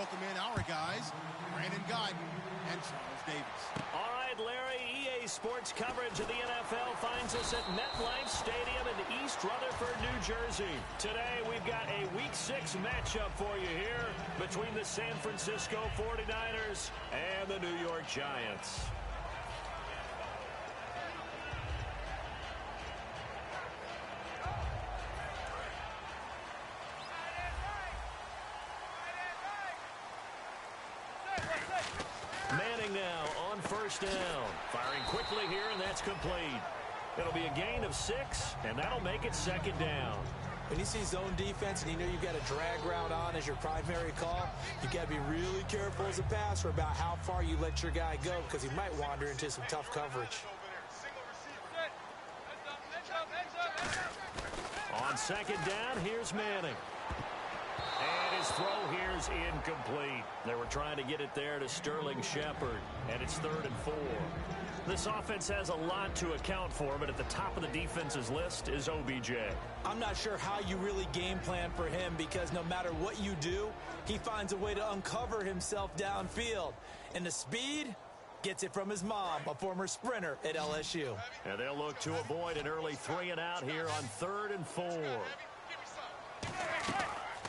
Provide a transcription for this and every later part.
welcome in our guys, Brandon Gaudin and Charles Davis. All right, Larry, EA Sports coverage of the NFL finds us at MetLife Stadium in East Rutherford, New Jersey. Today, we've got a Week 6 matchup for you here between the San Francisco 49ers and the New York Giants. Manning now on first down. Firing quickly here, and that's complete. It'll be a gain of 6, and that'll make it second down. When you see zone defense and you know you've got a drag route on as your primary call, you've got to be really careful as a passer about how far you let your guy go because he might wander into some tough coverage. On second down, here's Manning. And his throw here's incomplete. They were trying to get it there to Sterling Shepard, and it's 3rd and 4. This offense has a lot to account for, but at the top of the defense's list is OBJ. I'm not sure how you really game plan for him because no matter what you do, he finds a way to uncover himself downfield. And the speed gets it from his mom, a former sprinter at LSU. And they'll look to avoid an early 3 and out here on 3rd and 4.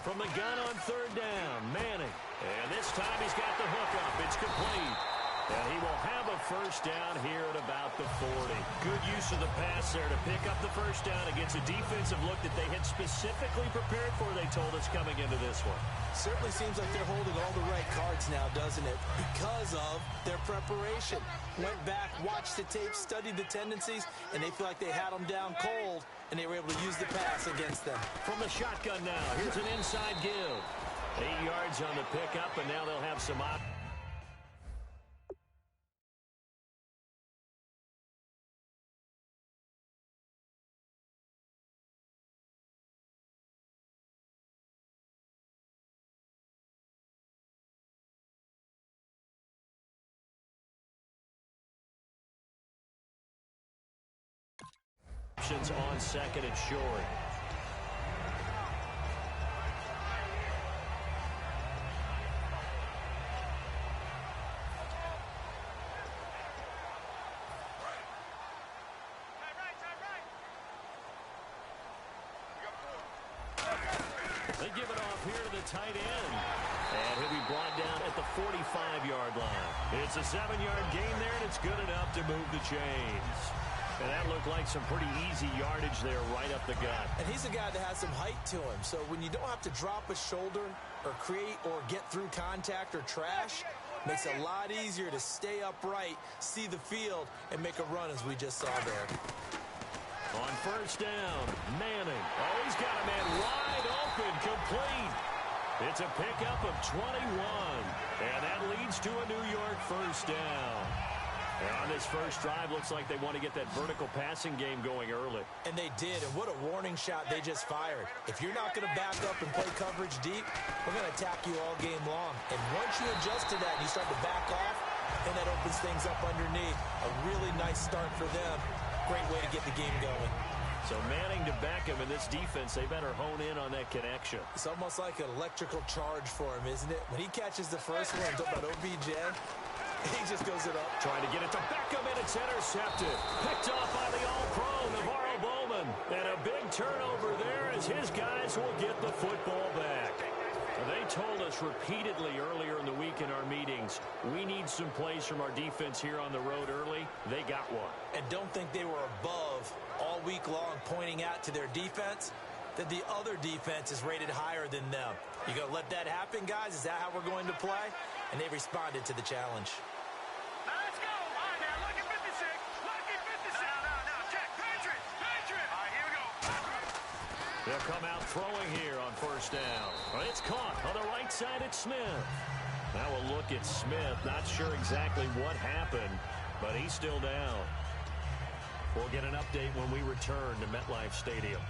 From the gun on 3rd down, Manning. And this time he's got the hook up. It's complete. And he will have a first down here at about the 40. Good use of the pass there to pick up the first down against a defensive look that they had specifically prepared for, they told us, coming into this one. Certainly seems like they're holding all the right cards now, doesn't it? Because of their preparation. Went back, watched the tape, studied the tendencies, and they feel like they had them down cold, and they were able to use the pass against them. From the shotgun now, here's an inside give. 8 yards on the pickup, and now they'll have some options. On second and short. They give it off here to the tight end. And he'll be brought down at the 45-yard line. It's a 7-yard gain there, and it's good enough to move the chains. And that looked like some pretty easy yardage there right up the gut. And he's a guy that has some height to him. So when you don't have to drop a shoulder or create or get through contact or trash, makes it a lot easier to stay upright, see the field, and make a run as we just saw there. On first down, Manning. Oh, he's got a man wide open, complete. It's a pickup of 21. And that leads to a New York first down. And on this first drive, looks like they want to get that vertical passing game going early. And they did, and what a warning shot they just fired. If you're not going to back up and play coverage deep, we're going to attack you all game long. And once you adjust to that and you start to back off, then that opens things up underneath. A really nice start for them. Great way to get the game going. So Manning to back him in this defense, they better hone in on that connection. It's almost like an electrical charge for him, isn't it? When he catches the first one, I'm talking about OBJ, he just goes it up. Trying to get it to Beckham, and it's intercepted. Picked off by the All-Pro, Navarro Bowman. And a big turnover there as his guys will get the football back. They told us repeatedly earlier in the week in our meetings, we need some plays from our defense here on the road early. They got one. And don't think they were above all week long pointing out to their defense that the other defense is rated higher than them. You going to let that happen, guys? Is that how we're going to play? And they responded to the challenge. Now let's go. All right, now, look at 56. Look at 56. No, check. Patriots. All right, here we go. They'll come out throwing here on first down. Well, it's caught on the right side at Smith. Now we'll look at Smith. Not sure exactly what happened, but he's still down. We'll get an update when we return to MetLife Stadium.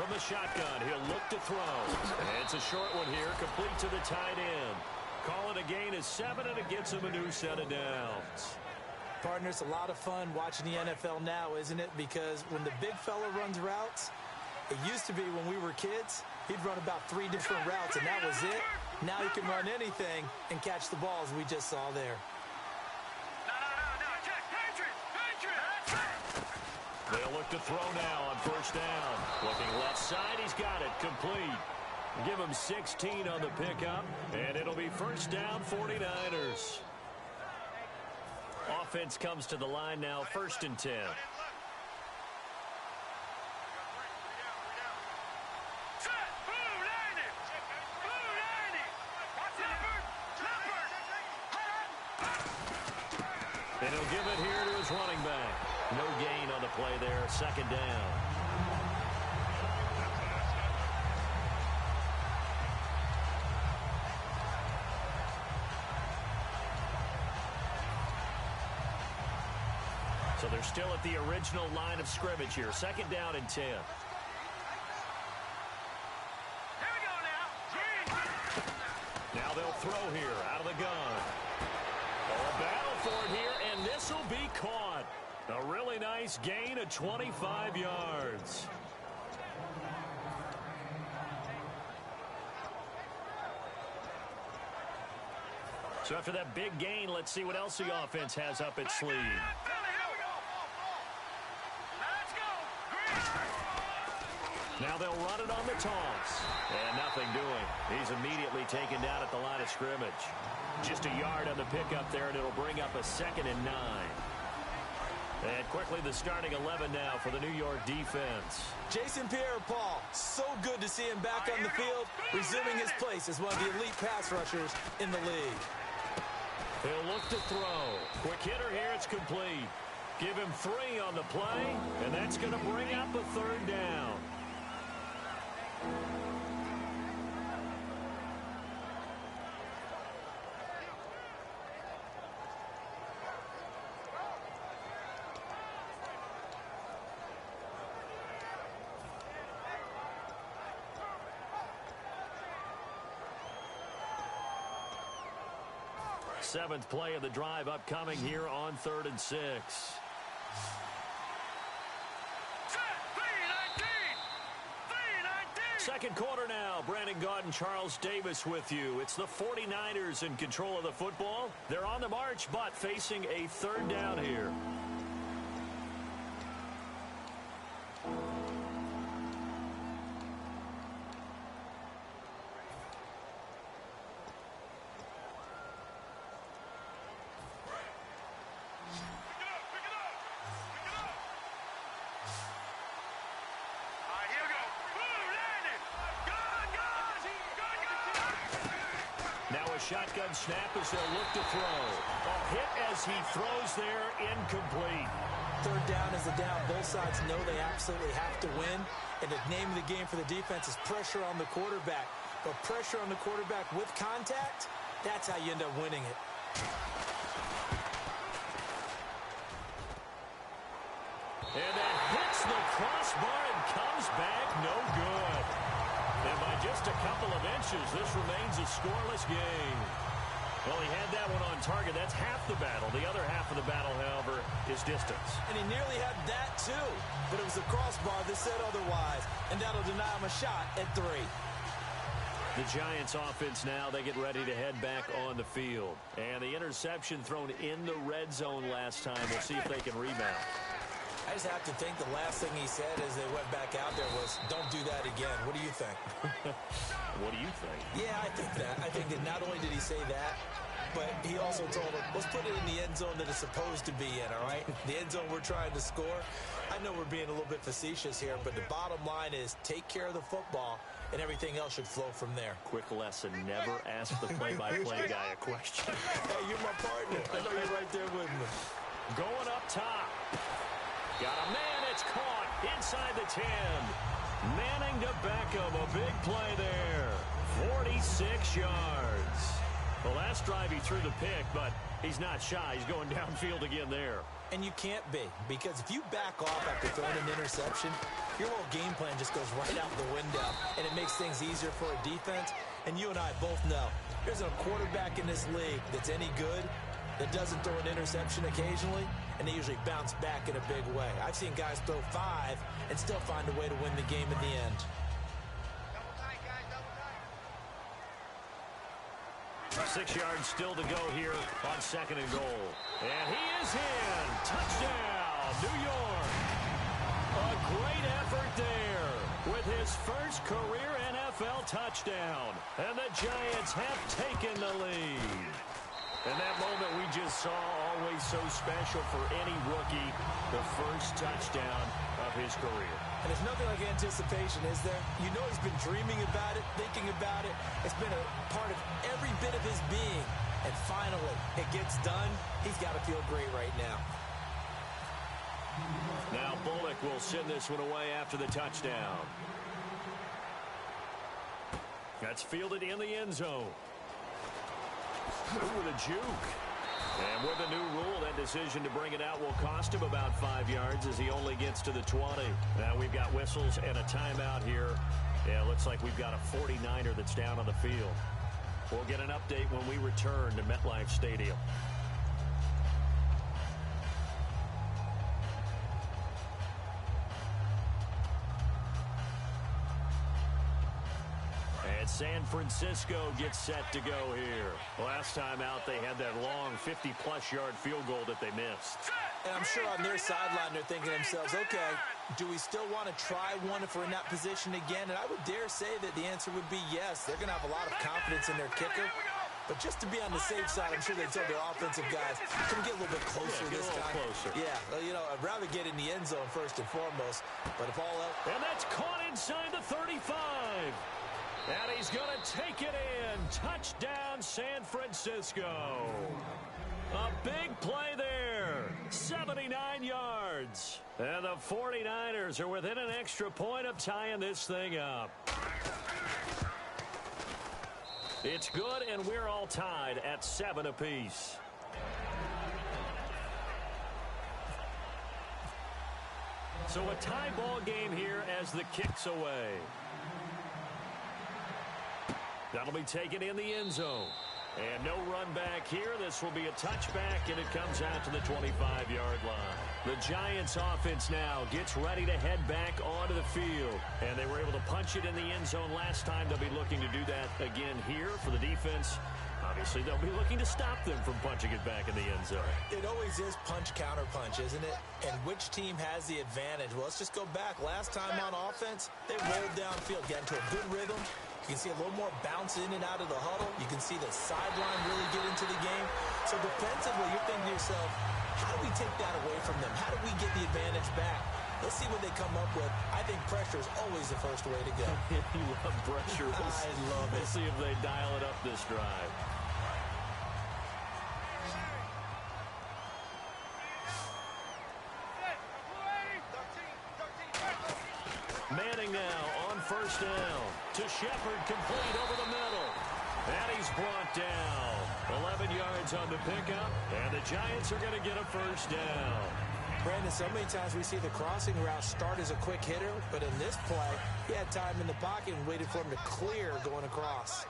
from the shotgun. He'll look to throw. And it's a short one here, complete to the tight end. Call it a gain of 7, and it gets him a new set of downs. Partner, it's a lot of fun watching the NFL now, isn't it? Because when the big fella runs routes, it used to be when we were kids, he'd run about 3 different routes, and that was it. Now he can run anything and catch the ball, as we just saw there. They'll look to throw now on first down. Looking left side, he's got it, complete. Give him 16 on the pickup, and it'll be first down 49ers. Offense comes to the line now, 1st and 10. And he'll give it here to his running back. No gain on the play there, 2nd down. So they're still at the original line of scrimmage here. 2nd down and 10. Now they'll throw here out of the gun. A battle for it here, and this will be caught. A really nice gain of 25 yards. So after that big gain, let's see what else the offense has up its sleeve. Now they'll run it on the toss. And nothing doing. He's immediately taken down at the line of scrimmage. Just a yard on the pickup there, and it'll bring up a 2nd and 9. And quickly the starting 11 now for the New York defense. Jason Pierre-Paul, so good to see him back on the field, resuming his place as one of the elite pass rushers in the league. He'll look to throw. Quick hitter here, it's complete. Give him 3 on the play, and that's going to bring up a 3rd down. Seventh play of the drive upcoming here on 3rd and 6. Second quarter now. Brandon Gaudin and Charles Davis with you. It's the 49ers in control of the football. They're on the march, but facing a 3rd down here. Shotgun snap as they'll look to throw. A hit as he throws there, incomplete. 3rd down is the down. Both sides know they absolutely have to win. And the name of the game for the defense is pressure on the quarterback. But pressure on the quarterback with contact, that's how you end up winning it. And that hits the crossbar and comes back no good. And by just a couple of inches, this remains a scoreless game. Well, he had that one on target. That's half the battle. The other half of the battle, however, is distance. And he nearly had that, too. But it was a crossbar that said otherwise. And that'll deny him a shot at 3. The Giants offense now, they get ready to head back on the field. And the interception thrown in the red zone last time. We'll see if they can rebound. I just have to think the last thing he said as they went back out there was, don't do that again. What do you think? What do you think? Yeah, I think that. I think that not only did he say that, but he also told him, let's put it in the end zone that it's supposed to be in, all right? The end zone we're trying to score. I know we're being a little bit facetious here, but the bottom line is take care of the football, and everything else should flow from there. Quick lesson, never ask the play-by-play guy a question. Hey, you're my partner. I know you're right there with me. Going up top. Got a man, it's caught inside the 10. Manning to Beckham, a big play there. 46 yards. The last drive he threw the pick, but he's not shy. He's going downfield again there. And you can't be, because if you back off after throwing an interception, your whole game plan just goes right out the window, and it makes things easier for a defense. And you and I both know there's a quarterback in this league that's any good that doesn't throw an interception occasionally, and they usually bounce back in a big way. I've seen guys throw 5 and still find a way to win the game in the end. 6 yards still to go here on 2nd and goal. And he is in. Touchdown, New York. A great effort there with his first career NFL touchdown. And the Giants have taken the lead. And that moment we just saw, always so special for any rookie, the first touchdown of his career. And there's nothing like anticipation, is there? You know he's been dreaming about it, thinking about it. It's been a part of every bit of his being. And finally, it gets done. He's got to feel great right now. Now Bullock will send this one away after the touchdown. That's fielded in the end zone. Ooh, with a juke. And with a new rule, that decision to bring it out will cost him about 5 yards as he only gets to the 20. Now we've got whistles and a timeout here. Yeah, it looks like we've got a 49er that's down on the field. We'll get an update when we return to MetLife Stadium. San Francisco gets set to go here. Last time out, they had that long 50-plus yard field goal that they missed. And I'm sure on their sideline, they're thinking to themselves, okay, do we still want to try one if we're in that position again? And I would dare say that the answer would be yes. They're going to have a lot of confidence in their kicker. But just to be on the safe side, I'm sure they told their offensive guys, can we get a little bit closer this time? Closer. Yeah, you know, I'd rather get in the end zone first and foremost. But if all else... And that's caught inside the 35. And he's going to take it in. Touchdown, San Francisco. A big play there. 79 yards. And the 49ers are within an extra point of tying this thing up. It's good, and we're all tied at 7 apiece. So a tie ball game here as the kick's away. That'll be taken in the end zone. And no run back here. This will be a touchback, and it comes out to the 25-yard line. The Giants offense now gets ready to head back onto the field. And they were able to punch it in the end zone last time. They'll be looking to do that again here for the defense. Obviously, they'll be looking to stop them from punching it back in the end zone. It always is punch-counter-punch, isn't it? And which team has the advantage? Well, let's just go back. Last time on offense, they rolled downfield, got into a good rhythm. You can see a little more bounce in and out of the huddle. You can see the sideline really get into the game. So defensively, you're thinking to yourself, how do we take that away from them? How do we get the advantage back? Let's see what they come up with. I think pressure is always the first way to go. You love pressure. I love it. We'll see if they dial it up this drive. Manning now on first down. To Shepard, complete over the middle. And he's brought down. 11 yards on the pickup. And the Giants are going to get a first down. Brandon, so many times we see the crossing route start as a quick hitter, but in this play, he had time in the pocket and waited for him to clear going across.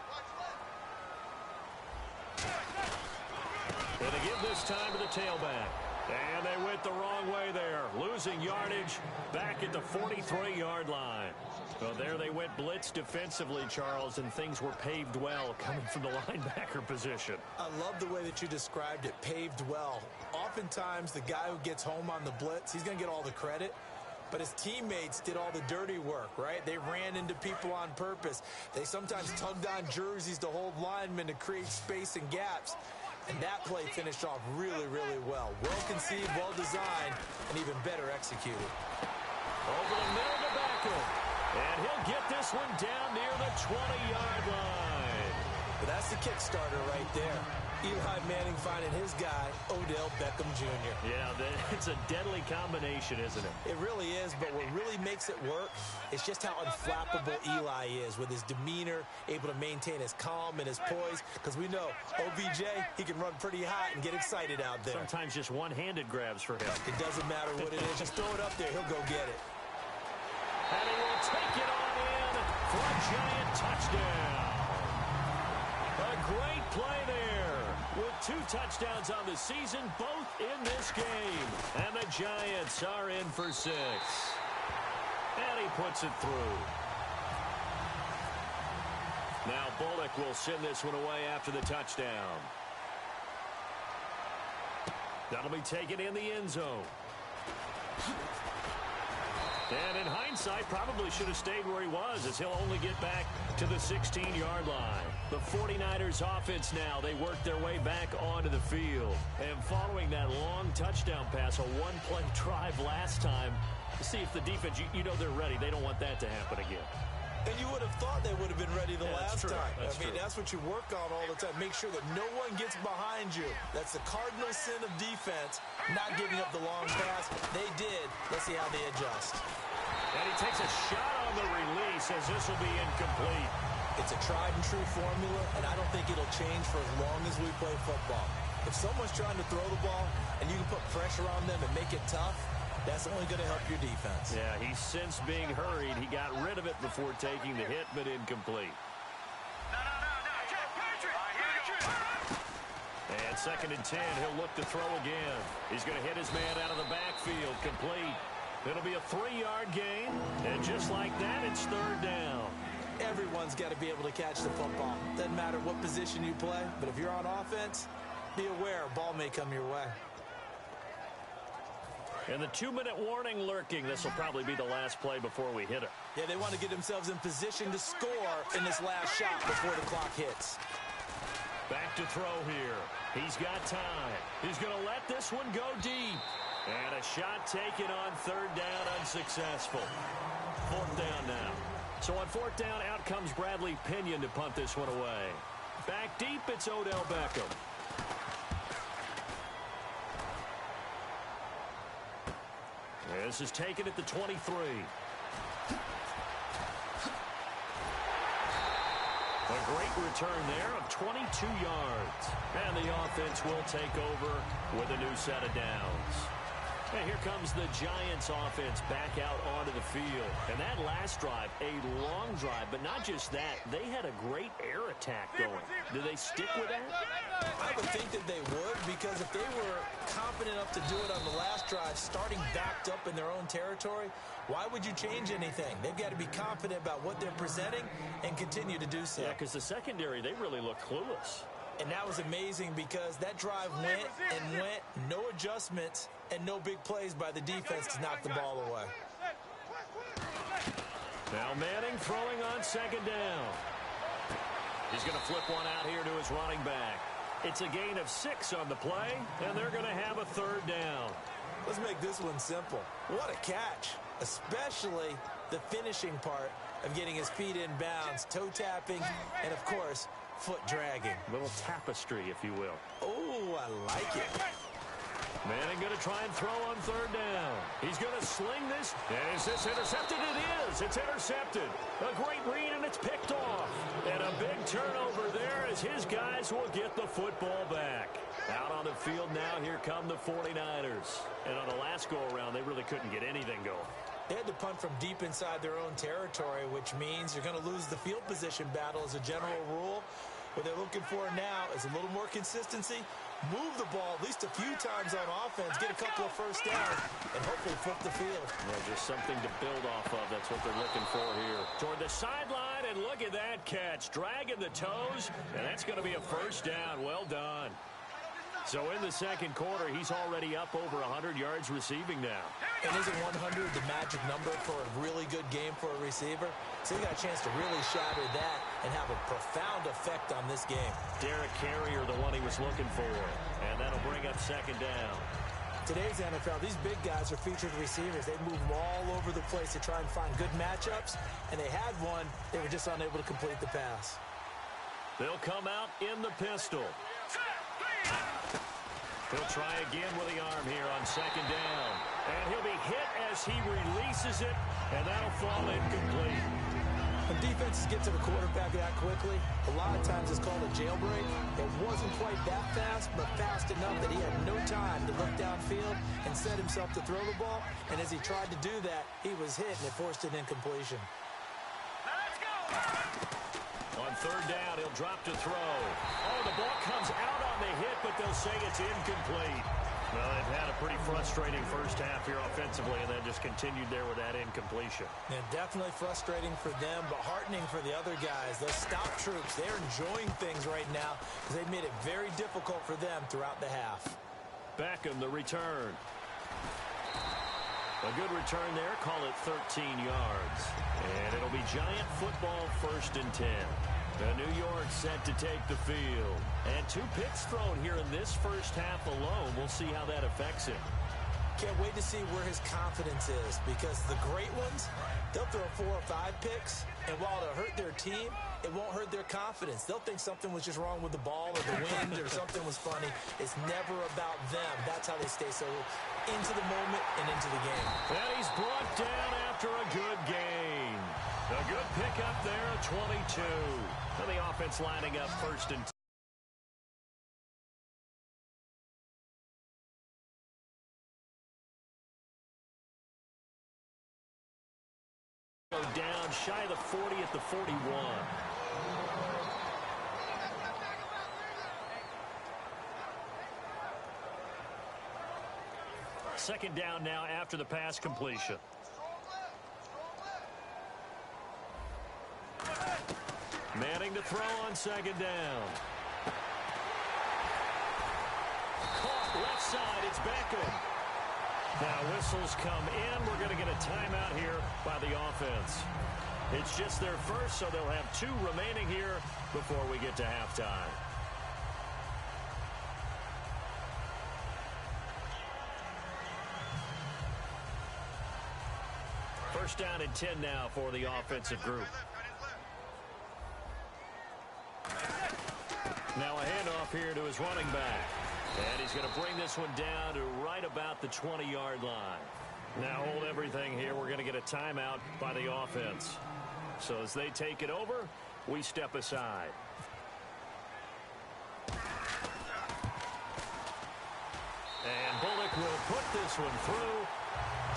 And they give this time to the tailback. And they went the wrong way there. Losing yardage back at the 43-yard line. Well, there they went blitz defensively, Charles, and things were paved well coming from the linebacker position. I love the way that you described it, paved well. Oftentimes, the guy who gets home on the blitz, he's going to get all the credit. But his teammates did all the dirty work, right? They ran into people on purpose. They sometimes tugged on jerseys to hold linemen to create space and gaps. And that play finished off really, really well. Well conceived, well designed, and even better executed. Over the middle to Beckham. And he'll get this one down near the 20-yard line. But that's the Kickstarter right there. Eli Manning finding his guy, Odell Beckham Jr. Yeah, it's a deadly combination, isn't it? It really is, but what really makes it work is just how unflappable Eli is with his demeanor, able to maintain his calm and his poise, because we know OBJ, he can run pretty hot and get excited out there. Sometimes just one-handed grabs for him. It doesn't matter what it is. Just throw it up there. He'll go get it. And he will take it on in for a Giant touchdown. A great play there with 2 touchdowns on the season, both in this game. And the Giants are in for 6. And he puts it through. Now Bullock will send this one away after the touchdown. That'll be taken in the end zone. And in hindsight, probably should have stayed where he was, as he'll only get back to the 16-yard line. The 49ers offense now, they work their way back onto the field. And following that long touchdown pass, a one-play drive last time, to see if the defense, you know they're ready. They don't want that to happen again. And you would have thought they would have been ready the last time. That's true. That's what you work on all the time. Make sure that no one gets behind you. That's the cardinal sin of defense, not giving up the long pass. They did. Let's see how they adjust. And he takes a shot on the release as this will be incomplete. It's a tried-and-true formula, and I don't think it'll change for as long as we play football. If someone's trying to throw the ball and you can put pressure on them and make it tough, that's only going to help your defense. Yeah, he sensed being hurried. He got rid of it before taking the hit, but incomplete. And 2nd and 10, he'll look to throw again. He's going to hit his man out of the backfield, complete. It'll be a 3-yard gain, and just like that, it's 3rd down. Everyone's got to be able to catch the football. Doesn't matter what position you play, but if you're on offense, be aware a ball may come your way. And the 2-minute warning lurking. This will probably be the last play before we hit it. Yeah, they want to get themselves in position to score in this last shot before the clock hits. Back to throw here. He's got time. He's going to let this one go deep. And a shot taken on 3rd down, unsuccessful. 4th down now. So on 4th down, out comes Bradley Pinion to punt this one away. Back deep, it's Odell Beckham. This is taken at the 23. A great return there of 22 yards. And the offense will take over with a new set of downs. And here comes the Giants offense back out onto the field. And that last drive, a long drive, but not just that. They had a great air attack going. Do they stick with that? I would think that they would, because if they were confident enough to do it on the last drive, starting backed up in their own territory, why would you change anything? They've got to be confident about what they're presenting and continue to do so. Yeah, because the secondary, they really look clueless. And that was amazing because that drive went and went, no adjustments, and no big plays by the defense to knock the ball away. Now Manning throwing on 2nd down. He's going to flip one out here to his running back. It's a gain of 6 on the play, and they're going to have a 3rd down. Let's make this one simple. What a catch, especially the finishing part of getting his feet in bounds, toe tapping, and of course, foot dragging. A little tapestry, if you will. Oh, I like it. Manning going to try and throw on 3rd down. He's going to sling this. And is this intercepted? It is. It's intercepted. A great read, and it's picked off. And a big turnover there as his guys will get the football back. Out on the field now, here come the 49ers. And on the last go-around, they really couldn't get anything going. They had to punt from deep inside their own territory, which means you're going to lose the field position battle as a general rule. What they're looking for now is a little more consistency, move the ball at least a few times on offense, get a couple of first downs, and hopefully flip the field. Well, just something to build off of. That's what they're looking for here. Toward the sideline, and look at that catch. Dragging the toes, and that's going to be a first down. Well done. So in the 2nd quarter, he's already up over 100 yards receiving now. And isn't 100 the magic number for a really good game for a receiver? So he got a chance to really shatter that and have a profound effect on this game. Derek Carrier, the one he was looking for. And that'll bring up 2nd down. Today's NFL, these big guys are featured receivers. They move them all over the place to try and find good matchups. And they had one. They were just unable to complete the pass. They'll come out in the pistol. He'll try again with the arm here on second down. And he'll be hit as he releases it, and that'll fall incomplete. When defenses get to the quarterback that quickly, a lot of times it's called a jailbreak. It wasn't quite that fast, but fast enough that he had no time to look downfield and set himself to throw the ball. And as he tried to do that, he was hit, and it forced an incompletion. Let's go! On third down, he'll drop to throw. Oh, the ball comes out on the hit, but they'll say it's incomplete. Well, they've had a pretty frustrating first half here offensively, and then just continued there with that incompletion. Yeah, definitely frustrating for them, but heartening for the other guys. Those stop troops, they're enjoying things right now because they've made it very difficult for them throughout the half. Beckham, the return. A good return there. Call it 13 yards. And it'll be Giant football 1st and 10. The New York set to take the field. And 2 picks thrown here in this first half alone. We'll see how that affects him. Can't wait to see where his confidence is, because the great ones, they'll throw 4 or 5 picks, and while it'll hurt their team, it won't hurt their confidence. They'll think something was just wrong with the ball or the wind or something was funny. It's never about them. That's how they stay so into the moment and into the game. And he's brought down after a good game. A good pickup there at 22. And the offense lining up 1st and 10. Go down shy of the 40 at the 41. Second down now after the pass completion. Manning to throw on second down. Caught left side. It's Beckham. Now whistles come in. We're going to get a timeout here by the offense. It's just their first, so they'll have 2 remaining here before we get to halftime. First down and 10 now for the offensive group. Now a handoff here to his running back. And he's going to bring this one down to right about the 20-yard line. Now hold everything here. We're going to get a timeout by the offense. So as they take it over, we step aside. And Bullock will put this one through.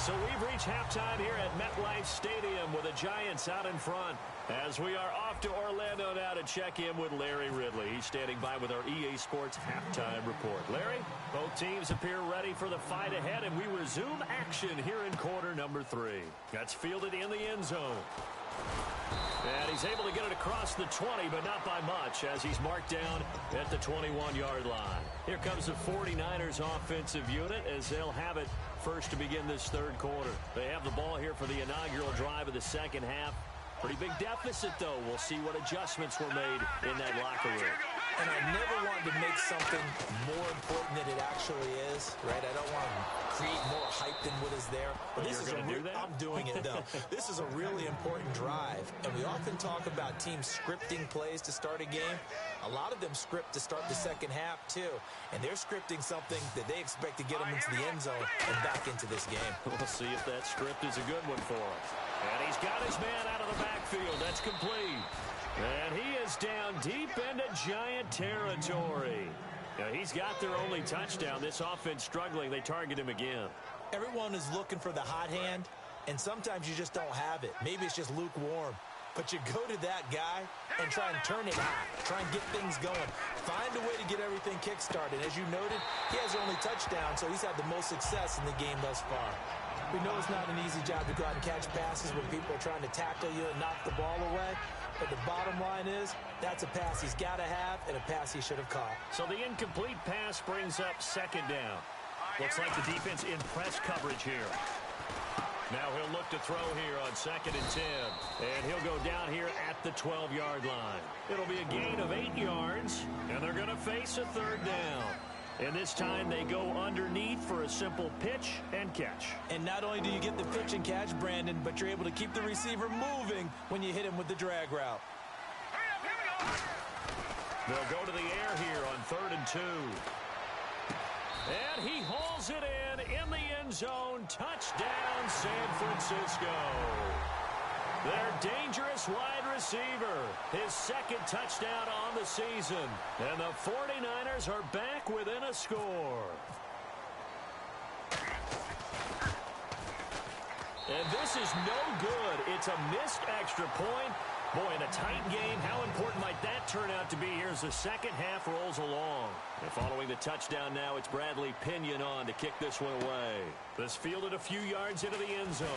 So we've reached halftime here at MetLife Stadium with the Giants out in front. As we are off to Orlando now to check in with Larry Ridley. He's standing by with our EA Sports halftime report. Larry, both teams appear ready for the fight ahead, and we resume action here in quarter number 3. That's fielded in the end zone. And he's able to get it across the 20, but not by much, as he's marked down at the 21-yard line. Here comes the 49ers offensive unit as they'll have it first to begin this third quarter. They have the ball here for the inaugural drive of the second half. Pretty big deficit, though. We'll see what adjustments were made in that locker room. And I never wanted to make something more important than it actually is, right? I don't want to create more hype than what is there. But this is I'm doing it, though. This is a really important drive. And we often talk about teams scripting plays to start a game. A lot of them script to start the second half, too. And they're scripting something that they expect to get them into the end zone and back into this game. We'll see if that script is a good one for us. And he's got his man out of the backfield. That's complete. And he is down deep into Giant territory. Now, he's got their only touchdown. This offense struggling. They target him again. Everyone is looking for the hot hand, and sometimes you just don't have it. Maybe it's just lukewarm. But you go to that guy and try and turn it hot. Try and get things going. Find a way to get everything kick-started. As you noted, he has only touchdown, so he's had the most success in the game thus far. We know it's not an easy job to go out and catch passes when people are trying to tackle you and knock the ball away. But the bottom line is, that's a pass he's got to have and a pass he should have caught. So the incomplete pass brings up second down. Looks like the defense in press coverage here. Now he'll look to throw here on second and 10. And he'll go down here at the 12-yard line. It'll be a gain of 8 yards, and they're going to face a third down. And this time they go underneath for a simple pitch and catch. And not only do you get the pitch and catch, Brandon, but you're able to keep the receiver moving when you hit him with the drag route. They'll go to the air here on 3rd and 2. And he hauls it in the end zone. Touchdown, San Francisco. Their dangerous wide receiver, his second touchdown on the season. And the 49ers are back within a score. And this is no good. It's a missed extra point. Boy, in a tight game, how important might that turn out to be here as the second half rolls along. And following the touchdown now, it's Bradley Pinion on to kick this one away. This fielded a few yards into the end zone.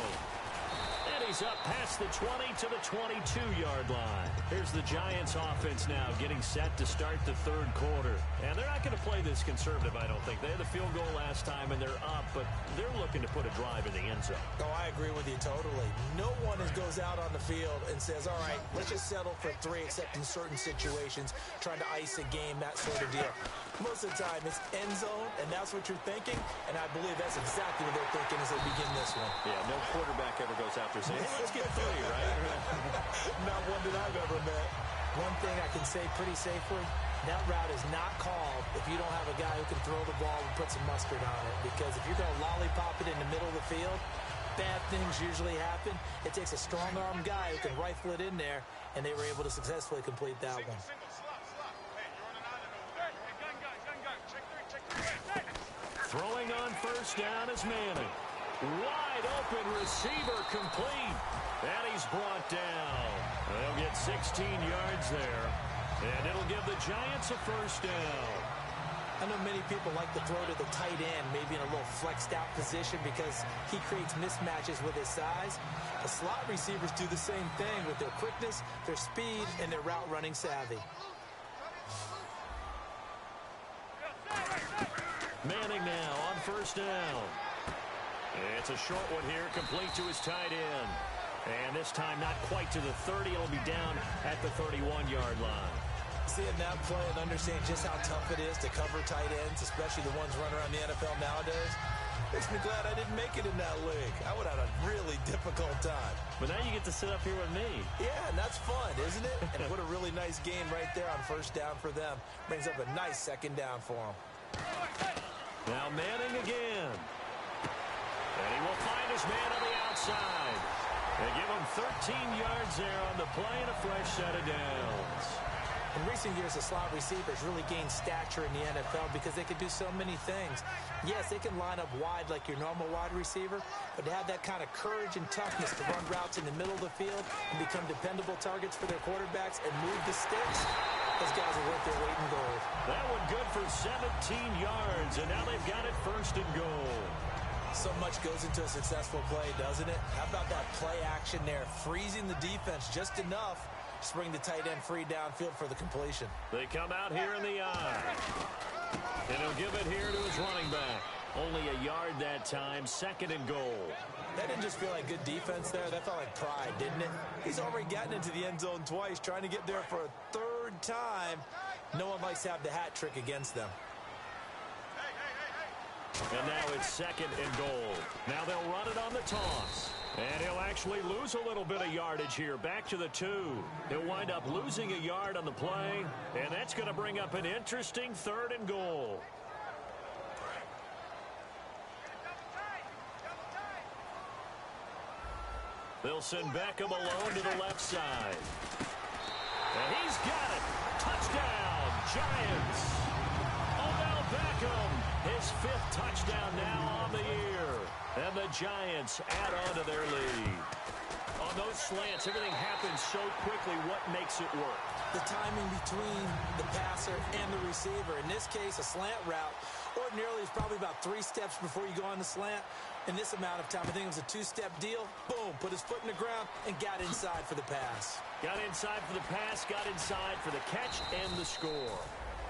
And he's up past the 20 to the 22-yard line. Here's the Giants offense now getting set to start the third quarter. And they're not going to play this conservative, I don't think. They had the field goal last time, and they're up, but they're looking to put a drive in the end zone. Oh, I agree with you totally. No one goes out on the field and says, all right, let's just settle for 3, except in certain situations, trying to ice a game, that sort of deal. Most of the time, it's end zone, and that's what you're thinking, and I believe that's exactly what they're thinking as they begin this one. Yeah, no quarterback ever goes out there saying, hey, let's get 3, right? Not one that I've ever met. One thing I can say pretty safely, that route is not called if you don't have a guy who can throw the ball and put some mustard on it. Because if you're going to lollipop it in the middle of the field, bad things usually happen. It takes a strong-arm guy who can rifle it in there, and they were able to successfully complete that one. Throwing on first down is Manning. Wide open receiver complete. And he's brought down. They'll get 16 yards there. And it'll give the Giants a first down. I know many people like to throw to the tight end, maybe in a little flexed out position because he creates mismatches with his size. The slot receivers do the same thing with their quickness, their speed, and their route running savvy. Manning now on first down. It's a short one here, complete to his tight end. And this time not quite to the 30. It'll be down at the 31-yard line. Seeing that play and understand just how tough it is to cover tight ends, especially the ones running around the NFL nowadays, makes me glad I didn't make it in that league. I would have had a really difficult time. But now you get to sit up here with me. Yeah, and that's fun, isn't it? And what a really nice game right there on first down for them. Brings up a nice second down for them. Now Manning again. And he will find his man on the outside. They give him 13 yards there on the play and a fresh set of downs. In recent years, the slot receivers really gained stature in the NFL because they can do so many things. Yes, they can line up wide like your normal wide receiver, but to have that kind of courage and toughness to run routes in the middle of the field and become dependable targets for their quarterbacks and move the sticks, those guys are worth their weight in gold. That one good for 17 yards, and now they've got it first and goal. So much goes into a successful play, doesn't it? How about that play action there, freezing the defense just enough to bring the tight end free downfield for the completion. They come out here in the eye. And he'll give it here to his running back. Only a yard that time, second and goal. That didn't just feel like good defense there. That felt like pride, didn't it? He's already gotten into the end zone twice, trying to get there for a third time. No one likes to have the hat trick against them. And now it's second and goal. Now they'll run it on the toss. And he'll actually lose a little bit of yardage here, back to the 2. He'll wind up losing a yard on the play, and that's going to bring up an interesting third and goal. They'll send Beckham alone to the left side. And he's got it. Touchdown, Giants. Odell Beckham, his 5th touchdown now on the year. And the Giants add on to their lead. On those slants, everything happens so quickly. What makes it work? The timing between the passer and the receiver. In this case, a slant route. Ordinarily, it's probably about 3 steps before you go on the slant. In this amount of time, I think it was a 2-step deal. Boom, put his foot in the ground and got inside for the pass. Got inside for the pass, got inside for the catch and the score.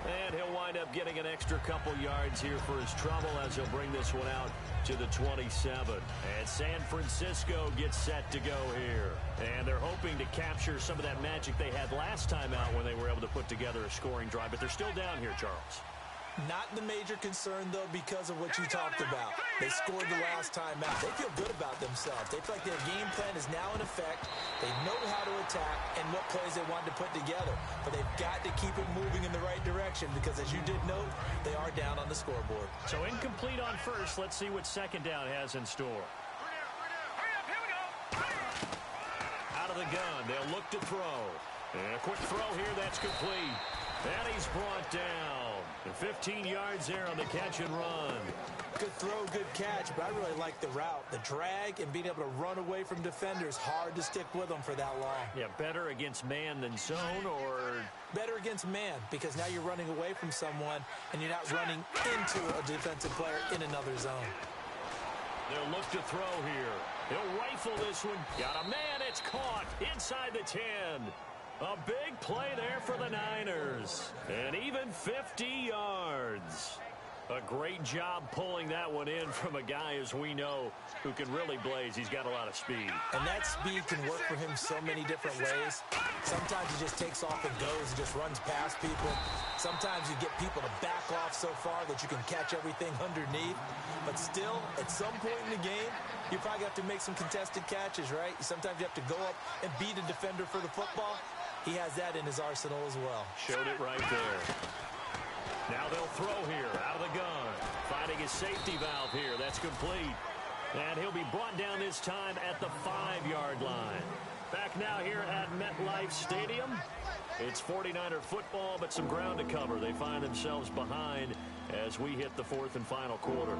And he'll wind up getting an extra couple yards here for his trouble as he'll bring this one out to the 27. And San Francisco gets set to go here. And they're hoping to capture some of that magic they had last time out when they were able to put together a scoring drive. But they're still down here, Charles. Not the major concern, though, because of what you talked about. They scored the last time out. They feel good about themselves. They feel like their game plan is now in effect. They know how to attack and what plays they want to put together. But they've got to keep it moving in the right direction because, as you did note, they are down on the scoreboard. So incomplete on first. Let's see what second down has in store. Hurry up, here we go. Out of the gun, they'll look to throw. And a quick throw here, that's complete. And he's brought down. And 15 yards there on the catch and run. Good throw, good catch, but I really like the route. The drag and being able to run away from defenders, hard to stick with them for that long. Yeah, better against man than zone, or... Better against man, because now you're running away from someone and you're not running into a defensive player in another zone. They'll look to throw here. He'll rifle this one. Got a man, it's caught inside the 10. A big play there for the Niners. And even 50 yards. A great job pulling that one in from a guy, as we know, who can really blaze. He's got a lot of speed. And that speed can work for him so many different ways. Sometimes he just takes off and goes and just runs past people. Sometimes you get people to back off so far that you can catch everything underneath. But still, at some point in the game, you probably have to make some contested catches, right? Sometimes you have to go up and beat a defender for the football. He has that in his arsenal as well. Showed it right there. Now they'll throw here out of the gun. Finding his safety valve here. That's complete. And he'll be brought down this time at the 5-yard line. Back now here at MetLife Stadium. It's 49er football, but some ground to cover. They find themselves behind as we hit the fourth and final quarter.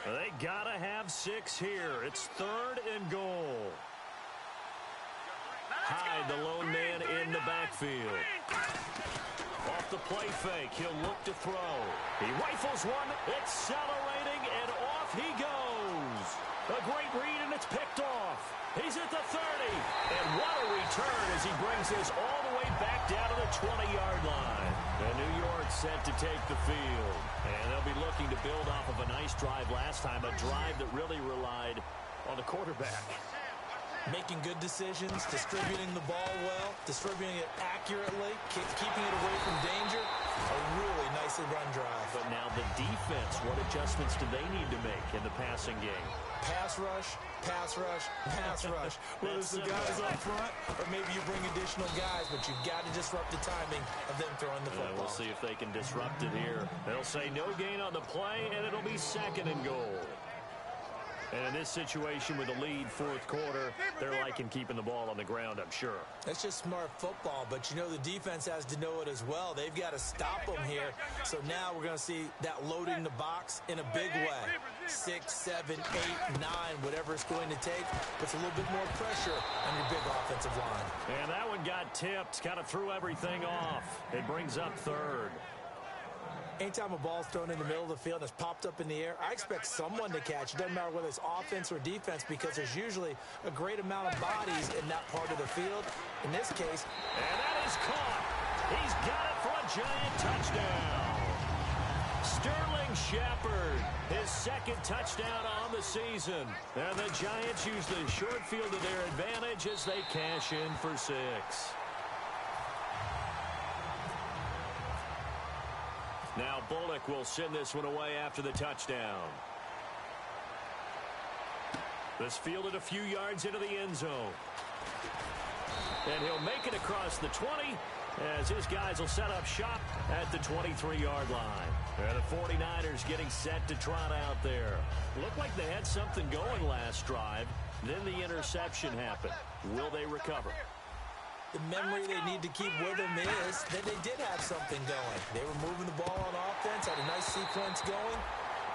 They gotta have 6 here. It's 3rd and goal. Hyde, the lone man in the backfield. Off the play fake, he'll look to throw. He rifles one, accelerating, and off he goes. A great read, and it's picked off. He's at the 30, and what a return as he brings this all the way back down to the 20-yard line. And New York set to take the field, and they'll be looking to build off of a nice drive last time, a drive that really relied on the quarterback. Making good decisions, distributing the ball well, distributing it accurately, keeping it away from danger. A really nicely run drive. But now the defense, what adjustments do they need to make in the passing game? Pass rush, pass rush, pass rush. Whether it's the guys up front or maybe you bring additional guys, but you've got to disrupt the timing of them throwing the football. We'll see if they can disrupt it here. They'll say no gain on the play, and it'll be 2nd and goal. And in this situation with the lead 4th quarter, they're liking keeping the ball on the ground, I'm sure. That's just smart football, but you know the defense has to know it as well. They've got to stop them here. So now we're going to see that loading the box in a big way. 6, 7, 8, 9, whatever it's going to take, puts a little bit more pressure on your big offensive line. And that one got tipped, kind of threw everything off. It brings up 3rd. Anytime a ball's thrown in the middle of the field and it's popped up in the air, I expect someone to catch. It doesn't matter whether it's offense or defense because there's usually a great amount of bodies in that part of the field. In this case... And that is caught. He's got it for a giant touchdown. Sterling Shepard, his 2nd touchdown on the season. And the Giants use the short field to their advantage as they cash in for 6. Now Bullock will send this one away after the touchdown. This fielded a few yards into the end zone. And he'll make it across the 20 as his guys will set up shop at the 23-yard line. And the 49ers getting set to trot out there. Looked like they had something going last drive. Then the interception happened. Will they recover? The memory they need to keep with them is that they did have something going. They were moving the ball on offense, had a nice sequence going.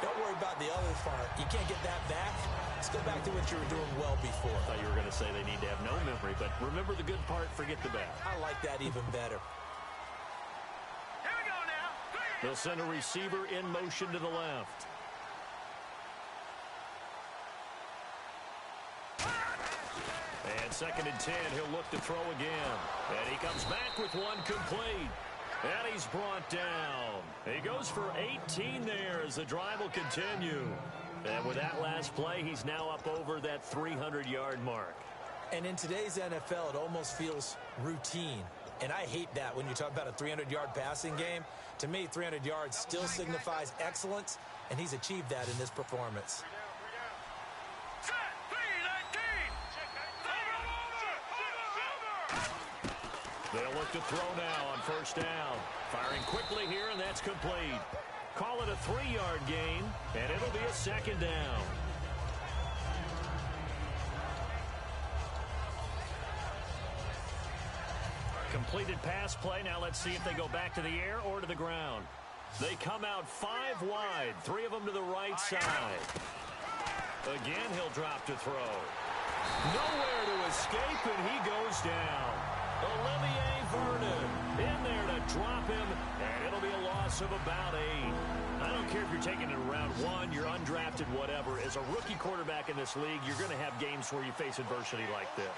Don't worry about the other part. You can't get that back. Let's go back to what you were doing well before. I thought you were going to say they need to have no memory, but remember the good part, forget the bad. I like that even better. Here we go now. They'll send a receiver in motion to the left. And 2nd and 10, he'll look to throw again. And he comes back with one complete. And he's brought down. He goes for 18 there as the drive will continue. And with that last play, he's now up over that 300-yard mark. And in today's NFL, it almost feels routine. And I hate that when you talk about a 300-yard passing game. To me, 300 yards still signifies excellence, and he's achieved that in this performance. They'll look to throw now on first down. Firing quickly here, and that's complete. Call it a 3-yard gain, and it'll be a second down. Completed pass play. Now let's see if they go back to the air or to the ground. They come out 5 wide, 3 of them to the right side. Again, he'll drop to throw. Nowhere to escape, and he goes down. Olivier Vernon in there to drop him, and it'll be a loss of about 8. I don't care if you're taking it in round 1, you're undrafted, whatever. As a rookie quarterback in this league, you're going to have games where you face adversity like this.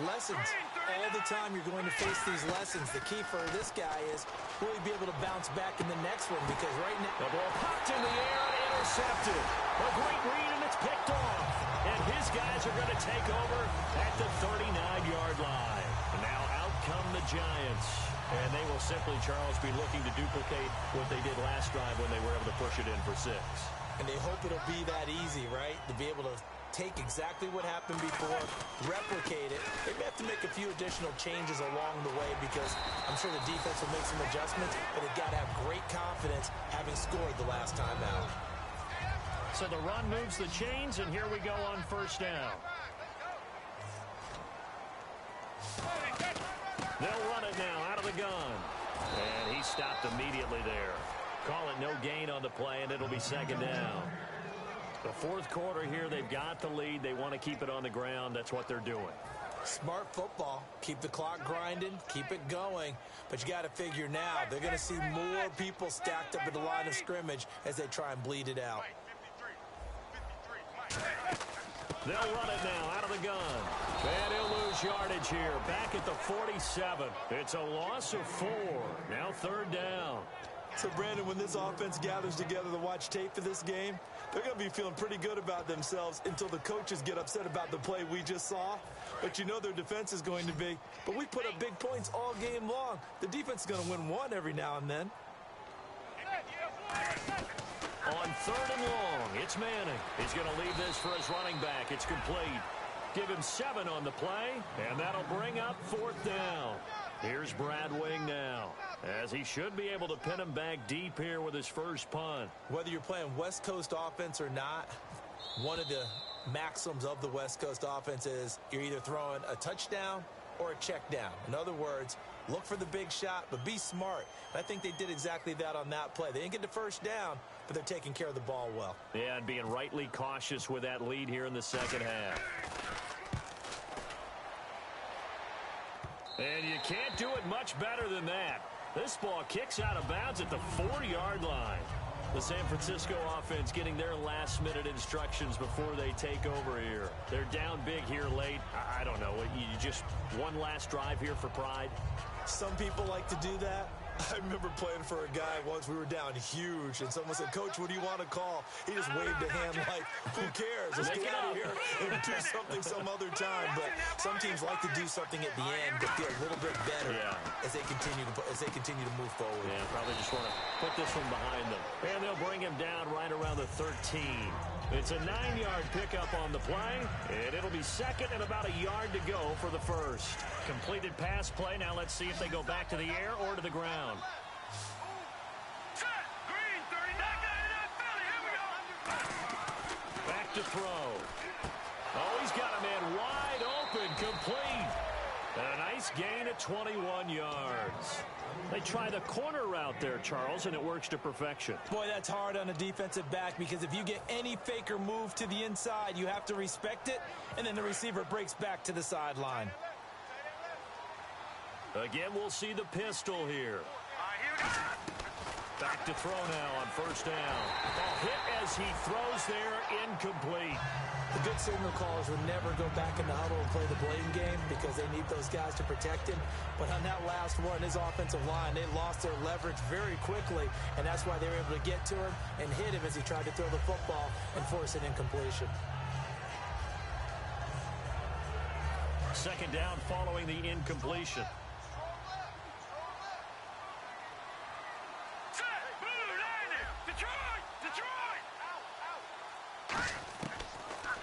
Lessons. All the time you're going to face these lessons. The key for this guy is, will he be able to bounce back in the next one? Because right now... The ball popped in the air and intercepted. A great read, and it's picked off. And his guys are going to take over at the 39-yard line. And now out come the Giants. And they will simply, Charles, be looking to duplicate what they did last drive when they were able to push it in for 6. And they hope it'll be that easy, right? To be able to take exactly what happened before, replicate it. They may have to make a few additional changes along the way because I'm sure the defense will make some adjustments, but they've got to have great confidence having scored the last time out. So the run moves the chains, and here we go on first down. They'll run it now out of the gun. And he stopped immediately there. Call it no gain on the play, and it'll be second down. The fourth quarter here, they've got the lead. They want to keep it on the ground. That's what they're doing. Smart football. Keep the clock grinding. Keep it going. But you got to figure now, they're going to see more people stacked up at the line of scrimmage as they try and bleed it out. They'll run it now out of the gun. And he'll lose yardage here. Back at the 47. It's a loss of 4. Now third down. So, Brandon, when this offense gathers together to watch tape for this game, they're going to be feeling pretty good about themselves until the coaches get upset about the play we just saw. But you know their defense is going to be. But we put up big points all game long. The defense is going to win one every now and then. On third and long, it's Manning. He's going to leave this for his running back. It's complete. Give him 7 on the play, and that'll bring up fourth down. Here's Brad Wing now, as he should be able to pin him back deep here with his first punt. Whether you're playing West Coast offense or not, one of the maxims of the West Coast offense is you're either throwing a touchdown or a check down. In other words, look for the big shot, but be smart. And I think they did exactly that on that play. They didn't get the first down, but they're taking care of the ball well. Yeah, and being rightly cautious with that lead here in the second half. And you can't do it much better than that. This ball kicks out of bounds at the 4-yard line. The San Francisco offense getting their last-minute instructions before they take over here. They're down big here late. I don't know. You just one last drive here for pride? Some people like to do that. I remember playing for a guy once. We were down huge, and someone said, "Coach, what do you want to call?" He just waved a hand like, "Who cares? Let's get out of here and do something some other time." But some teams like to do something at the end to feel a little bit better as they continue to move forward. Yeah, probably just want to put this one behind them. And they'll bring him down right around the 13. It's a 9-yard pickup on the play, and it'll be second and about a yard to go for the first. Completed pass play. Now let's see if they go back to the air or to the ground. Back to throw. Oh, he's got a man wide open, complete. And a nice gain at 21 yards. They try the corner route there, Charles, and it works to perfection. Boy, that's hard on a defensive back because if you get any fake or move to the inside, you have to respect it, and then the receiver breaks back to the sideline. Again, we'll see the pistol here. Back to throw now on first down. A hit as he throws there, incomplete. The good signal callers would never go back in the huddle and play the blame game because they need those guys to protect him. But on that last one, his offensive line, they lost their leverage very quickly, and that's why they were able to get to him and hit him as he tried to throw the football and force an incompletion. Second down following the incompletion.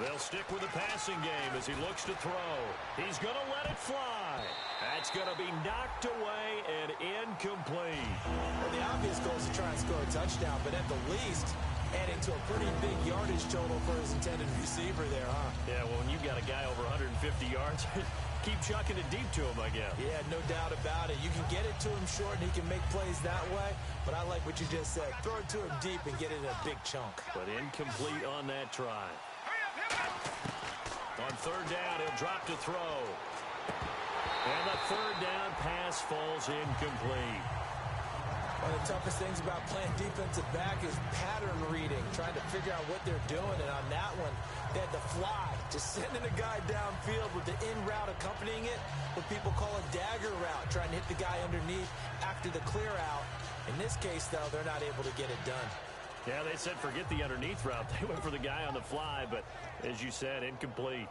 They'll stick with the passing game as he looks to throw. He's going to let it fly. That's going to be knocked away and incomplete. Well, the obvious goal is to try and score a touchdown, but at the least, adding to a pretty big yardage total for his intended receiver there, huh? Yeah, well, when you've got a guy over 150 yards, keep chucking it deep to him, I guess. Yeah, no doubt about it. You can get it to him short, and he can make plays that way, but I like what you just said. Throw it to him deep and get it in a big chunk. But incomplete on that try. On third down, he'll drop to throw. And the third down pass falls incomplete. One of the toughest things about playing defensive back is pattern reading, trying to figure out what they're doing. And on that one, they had to fly, just sending a guy downfield with the in route accompanying it, what people call a dagger route, trying to hit the guy underneath after the clear out. In this case, though, they're not able to get it done. Yeah, they said forget the underneath route. They went for the guy on the fly, but as you said, incomplete.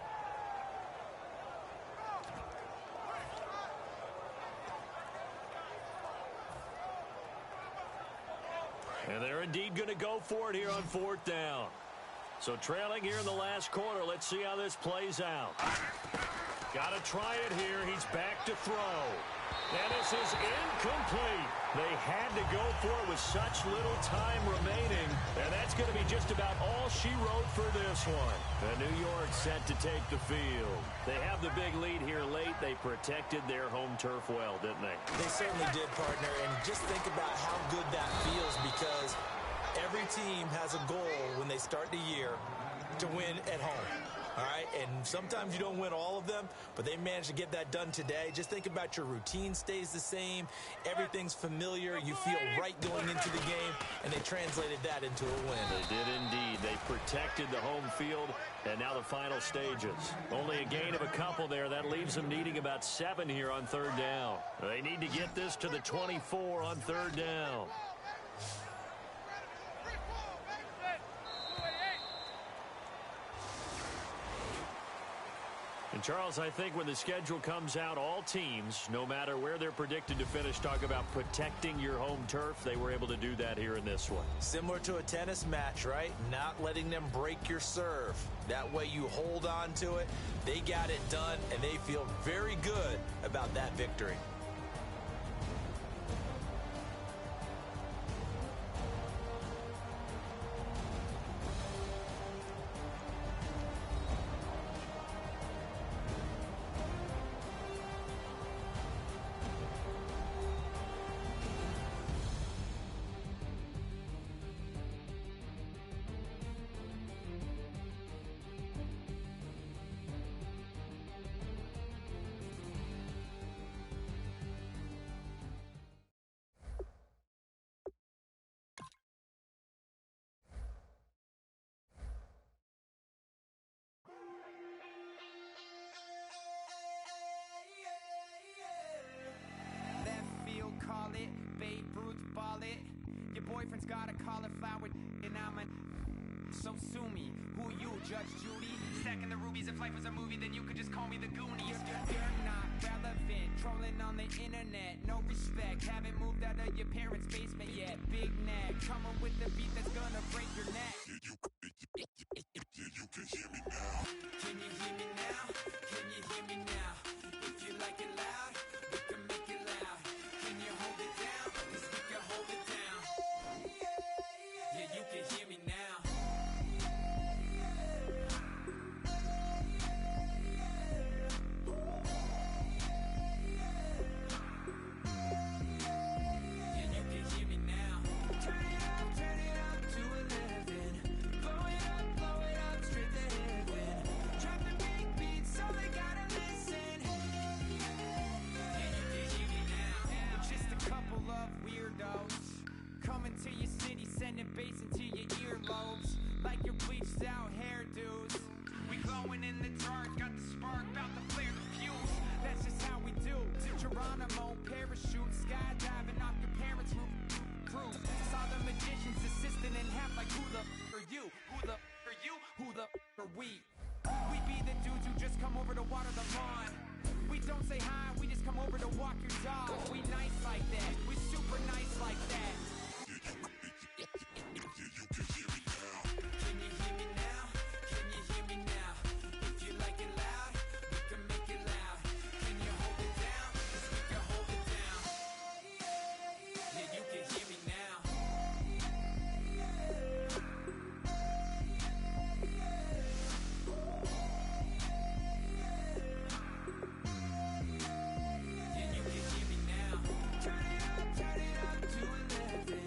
And they're indeed going to go for it here on fourth down. So trailing here in the last quarter. Let's see how this plays out. Got to try it here. He's back to throw. And this is incomplete. They had to go for it with such little time remaining. And that's going to be just about all she wrote for this one. And New York set to take the field. They have the big lead here late. They protected their home turf well, didn't they? They certainly did, partner. And just think about how good that feels, because every team has a goal when they start the year to win at home. All right, and sometimes you don't win all of them, but they managed to get that done today. Just think about your routine stays the same. Everything's familiar. You feel right going into the game, and they translated that into a win. They did indeed. They protected the home field, and now the final stages. Only a gain of a couple there. That leaves them needing about 7 here on third down. They need to get this to the 24 on third down. And Charles, I think when the schedule comes out, all teams, no matter where they're predicted to finish, talk about protecting your home turf. They were able to do that here in this one. Similar to a tennis match, right? Not letting them break your serve. That way you hold on to it. They got it done, and they feel very good about that victory. Boyfriend's got a cauliflower and I'm a so sue me. Who you, Judge Judy? Stacking the rubies. If life was a movie, then you could just call me the Goonies. You're not relevant. Trolling on the internet. No respect. Haven't moved out of your parents' basement yet. Big neck. Coming with the beat that's gonna break your neck. You can hear me now. Can you hear me now? Can you hear me now? If you like it loud, we can make it loud. Can you hold it down? 'Cause we can hold it down. Yeah, you can hear me now. Yeah, you can hear me now. Turn it up, turn it up, your city, sending bass into your earlobes like your bleached out hairdos. We glowing in the dark, got the spark, about to flare the fuse. That's just how we do. Geronimo, parachute, skydiving off your parents' roof. Saw the magician's assistant in half like who the are you? Who the are you? Who the are we? We be the dudes who just come over to water the lawn. We don't say hi, we just come over to walk your dog. We nice like that, we super nice like that. Can you hear me now? Can you hear me now? If you like it loud, we can make it loud. Can you hold it down? 'Cause we can hold it down. Yeah, you can hear me now. Yeah, you can hear me now. Turn it up to 11.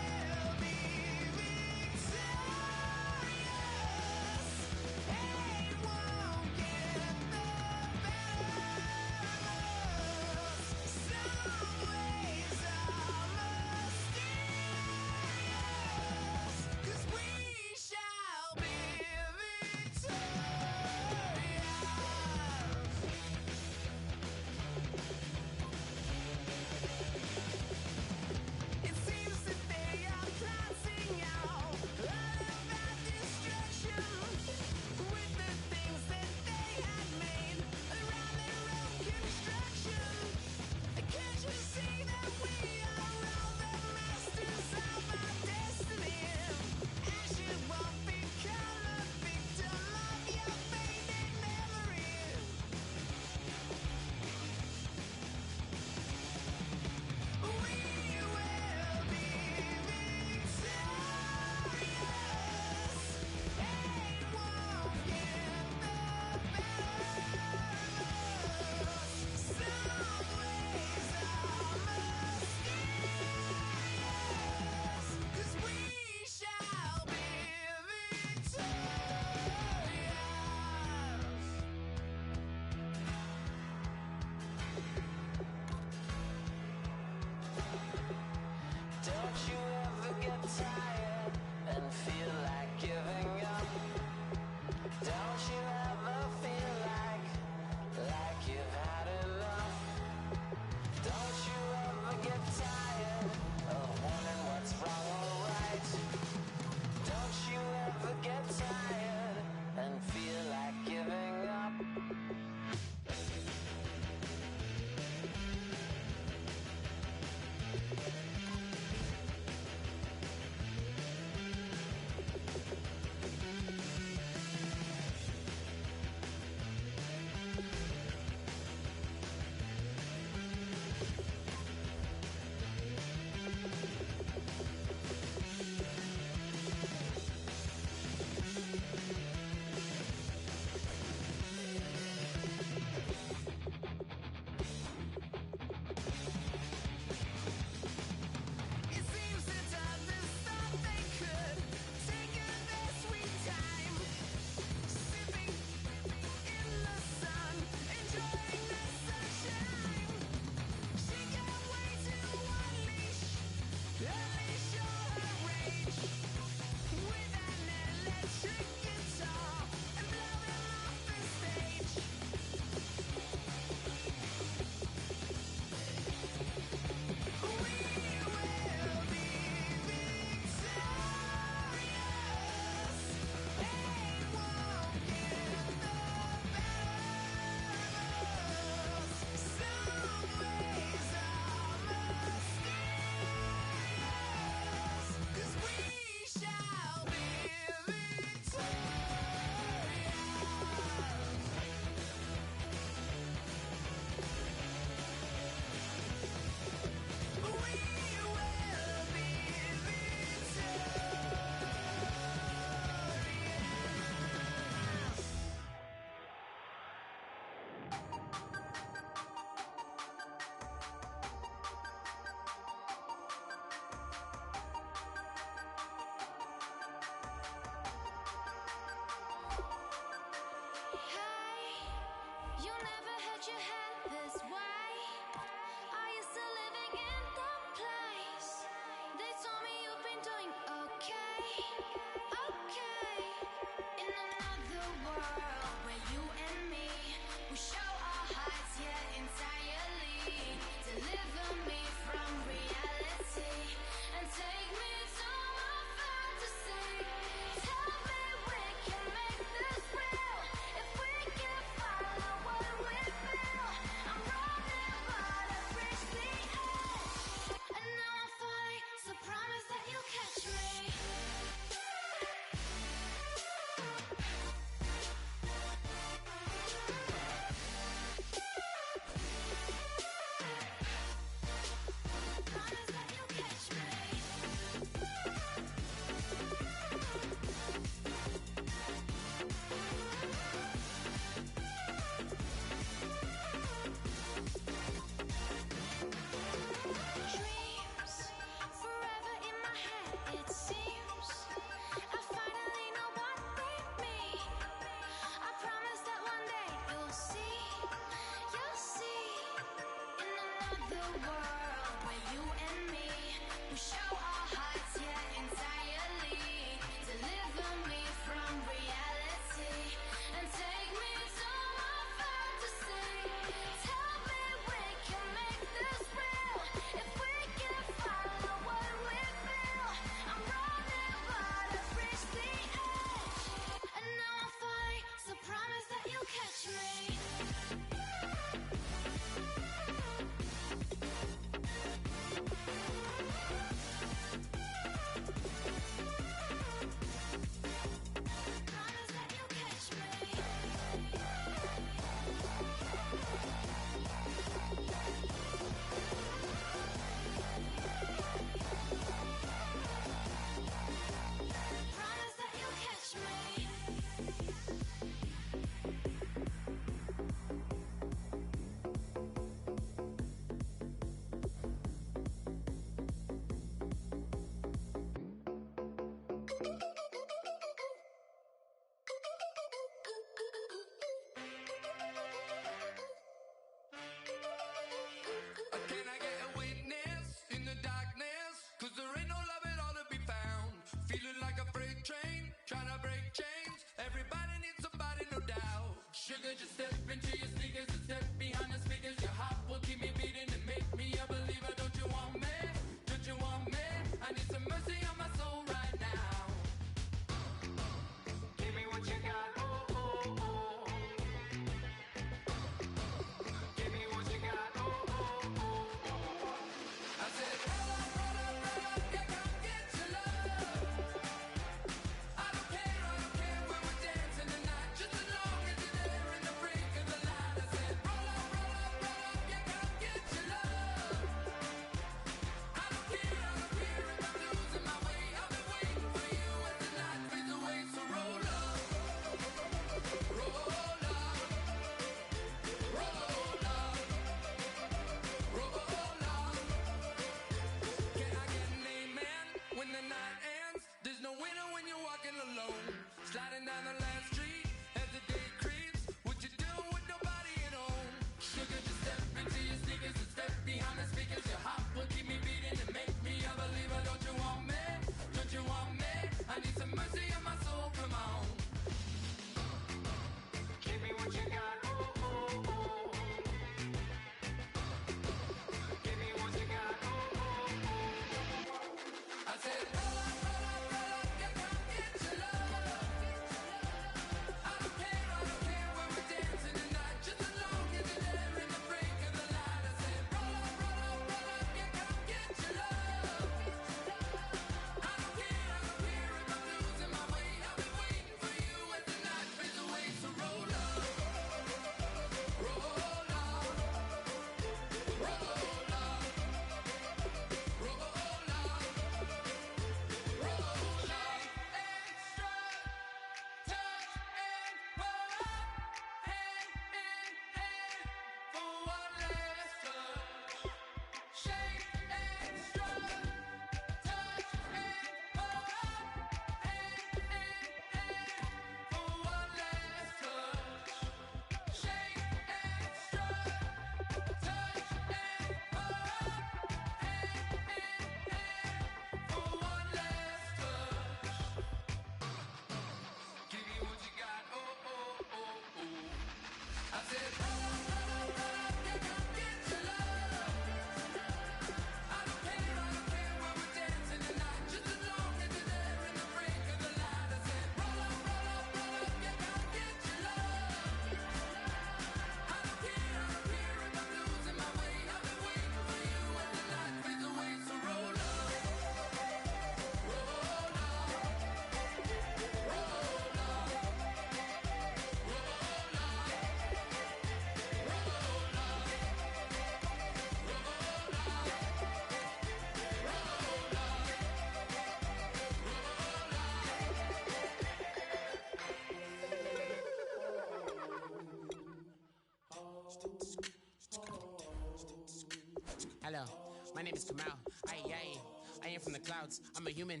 Hello, my name is Kamal. I am from the clouds. I'm a human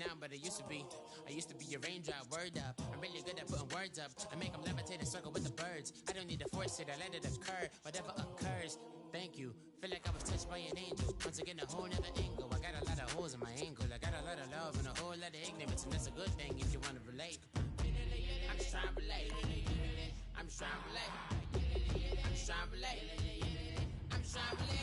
now, but I used to be a raindrop. Word up, I'm really good at putting words up. I make them levitate and circle with the birds. I don't need to force it, I let it occur. Whatever occurs, thank you. Feel like I was touched by an angel. Once again, a whole nother angle. I got a lot of holes in my angle. I got a lot of love and a whole lot of ignorance, and that's a good thing if you want to relate. I'm just trying to relate. I'm just trying to relate. I'm just trying to relate. I'm just trying to relate.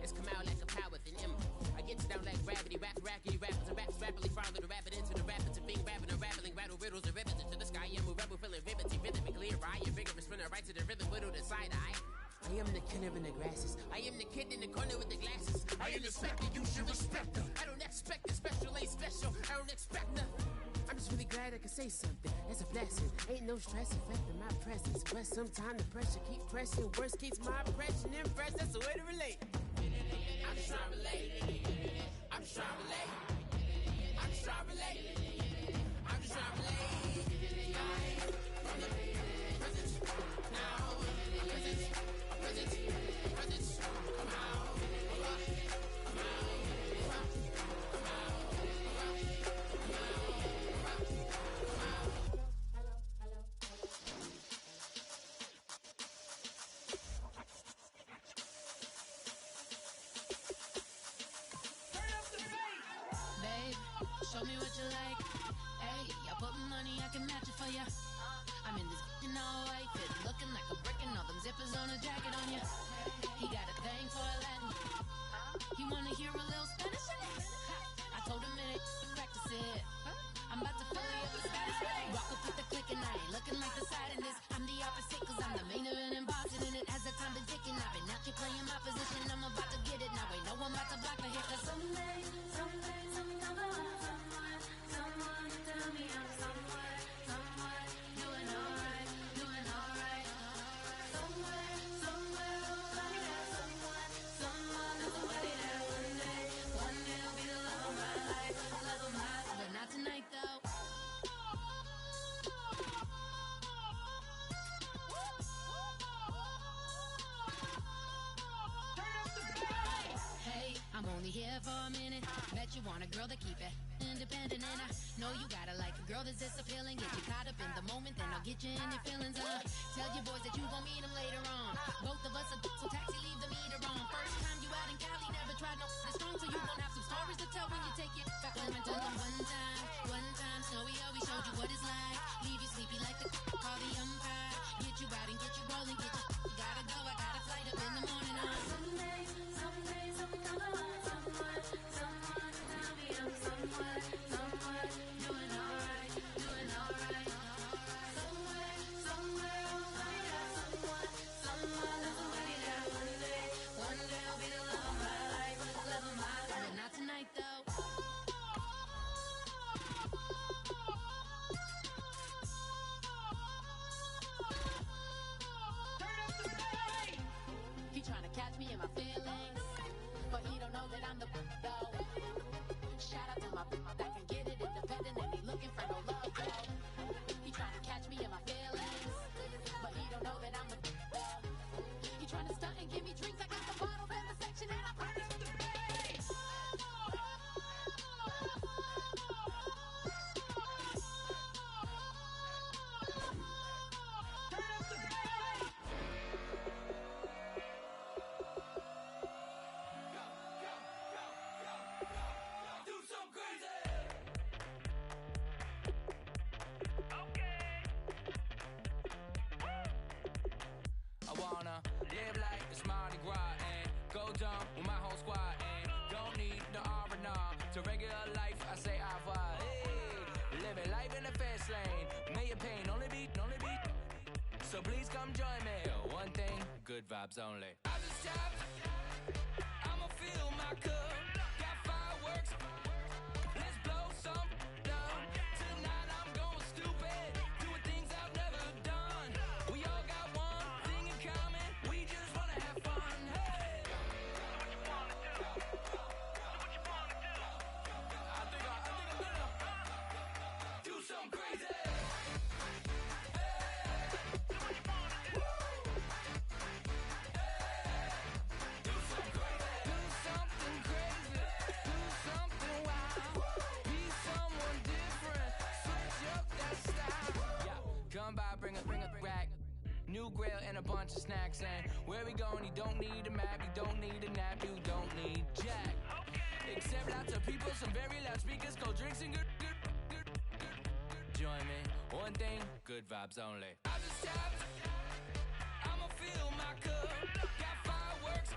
It's come out like a power with an M. I get down like gravity, rackety rappers and raps rapidly follow the rapid into the rapids and being rapping and rattling, rattle riddles and rivets into the sky. I'm a rebel feeling riveting, rhythm and clear. I am vigorous, spinning right to the rhythm, whittle the side eye. I am the killer in the grasses. I am the kid in the corner with the glasses. I am the spectre, you should respect them. I don't expect the special, ain't special. I don't expect nothing. I'm just really glad I can say something. That's a blessing. Ain't no stress affecting my presence. But sometimes the pressure keeps pressing. Worst keeps my impression impressed. That's the way to relate. I'm just trying to relate. I'm just trying to relate. I'm just trying to relate. I'm just trying to relate. From the present now. Present. Come out. Show me what you like. Hey, I put money, I can match it for ya. I'm in this in all white fit, looking like a brick and all them zippers on a jacket on ya. He got a thing for a Latin. He wanna hear a little Spanish. I told him it ain't practice it. I'm about to fill up the status. Rock up with the click and I ain't looking like the side in this. I'm the opposite cause I'm the main event and boxing in it. As the time been ticking, I've been out here playing my position. I'm about to get it now. Ain't no one about to block the hit. Cause someday, something comes along. Someone tell me I'm somewhere, doing alright. Somewhere, like that. Someone, somebody that one day will be the love of my life, but not tonight though. Hey, I'm only here for a minute. Bet you want a girl to keep it independent, and I know you gotta like a girl that's this appealing. Get you caught up in the moment, then I'll get you in your feelings. Tell your boys that you gon' meet them later on. Both of us are so taxi, leave the meter on. First time you out in Cali, never tried no strong, so you gon' have some stories to tell when you take it back. Let me tell them one time, Snowy always showed you what it's like. Leave you sleepy like the call the umpire. Get you out and get you rolling, get you gotta go. I got a flight up in the morning on. Someday, something come along. Someone tell me I'm somewhere, doing alright. Somewhere, like that. Someone, somebody that one day will be the love of my life, but not tonight though. He tryna catch me in my feelings, but he don't know that I'm the though. Shout out to my that can get it independent and he looking for no love though. He tryna catch me in my feelings, but he don't know that I'm the though. He tryna stunt and give me drinks. I got the bottles in the section and I promise to pay. Live like it's Mardi Gras and go dumb with my whole squad and don't need no R&R. To regular life, I say au revoir. Hey, living life in the fast lane. May your pain only be. So please come join me. One thing, good vibes only. I just tap. I'ma fill my cup. Got fireworks. Let's blow some down. Tonight I'm going stupid. Doing things I've never done. We all got one Blue grill and a bunch of snacks. And where we going, you don't need a map, you don't need a nap, you don't need jack. Except lots of people, some very loud speakers, cold drinks and good. Join me, one thing, good vibes only. I just tapped, I'ma fill my cup. Got fireworks,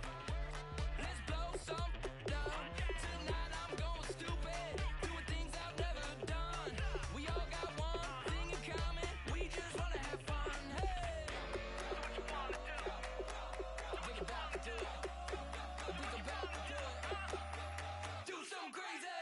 let's blow some down. Tonight I'm going stupid, doing things I've never done. We all got one thing in common, we just wanna have fun. Hey, what you wanna do? Think about to do it. Think about to do it. Do something crazy.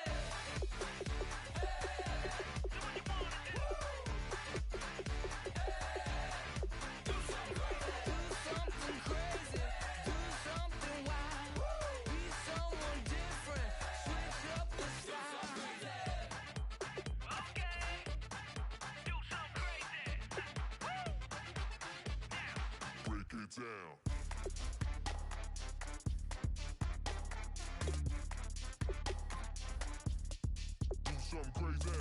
Down. Do something crazy.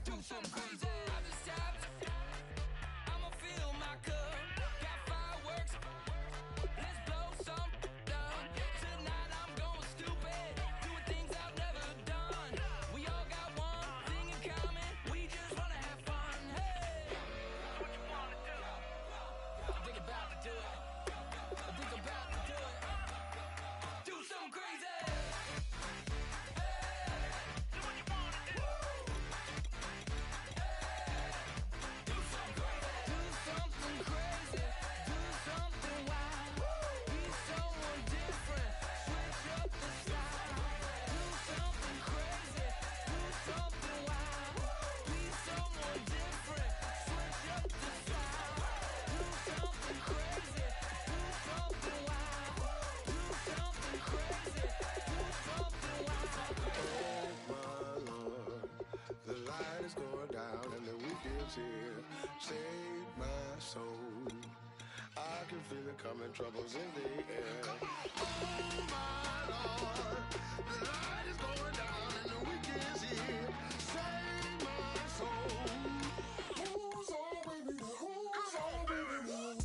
Do something crazy. I just tapped, I'ma fill my cup. Got fireworks, let's blow some down. Tonight I'm going stupid, doing things I've never done. We all got one thing in common, we just wanna have fun. Hey, what you wanna do? Think about to do it. Think about to do it. Do something crazy. Here, save my soul. I can feel it coming, troubles in the air. Oh my Lord, the light is going down and the weekend's here. Save my soul. Who's on with me? Who's on with me?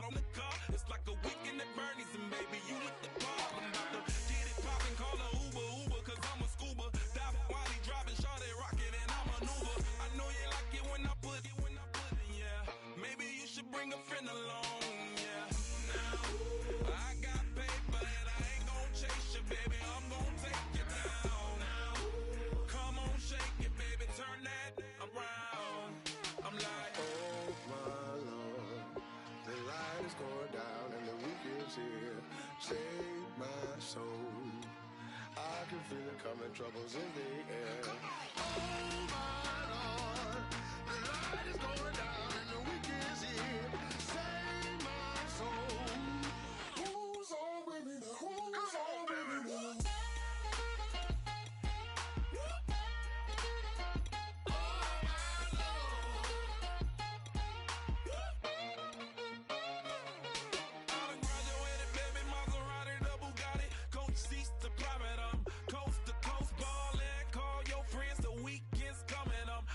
On the car, it's like a weekend at Bernie's, and baby, you look the part. I'm about to get it poppin', call a Uber, cause I'm a scuba. Dive while he driving, shot it, rocket, and I maneuver. I know you like it when I put it, yeah. Maybe you should bring a friend along, yeah. Now, I got paper and I ain't gon' chase you, baby, I'm gon' take you down. Now, come on, shake it, baby, turn that around. I'm like, oh my Lord, the light is going down and the weekend's here. Save my soul. I can feel it coming, troubles in the air. Oh my Lord, the light is going down and the weekend's here. Save my soul. Who's on with me? Who's on with me?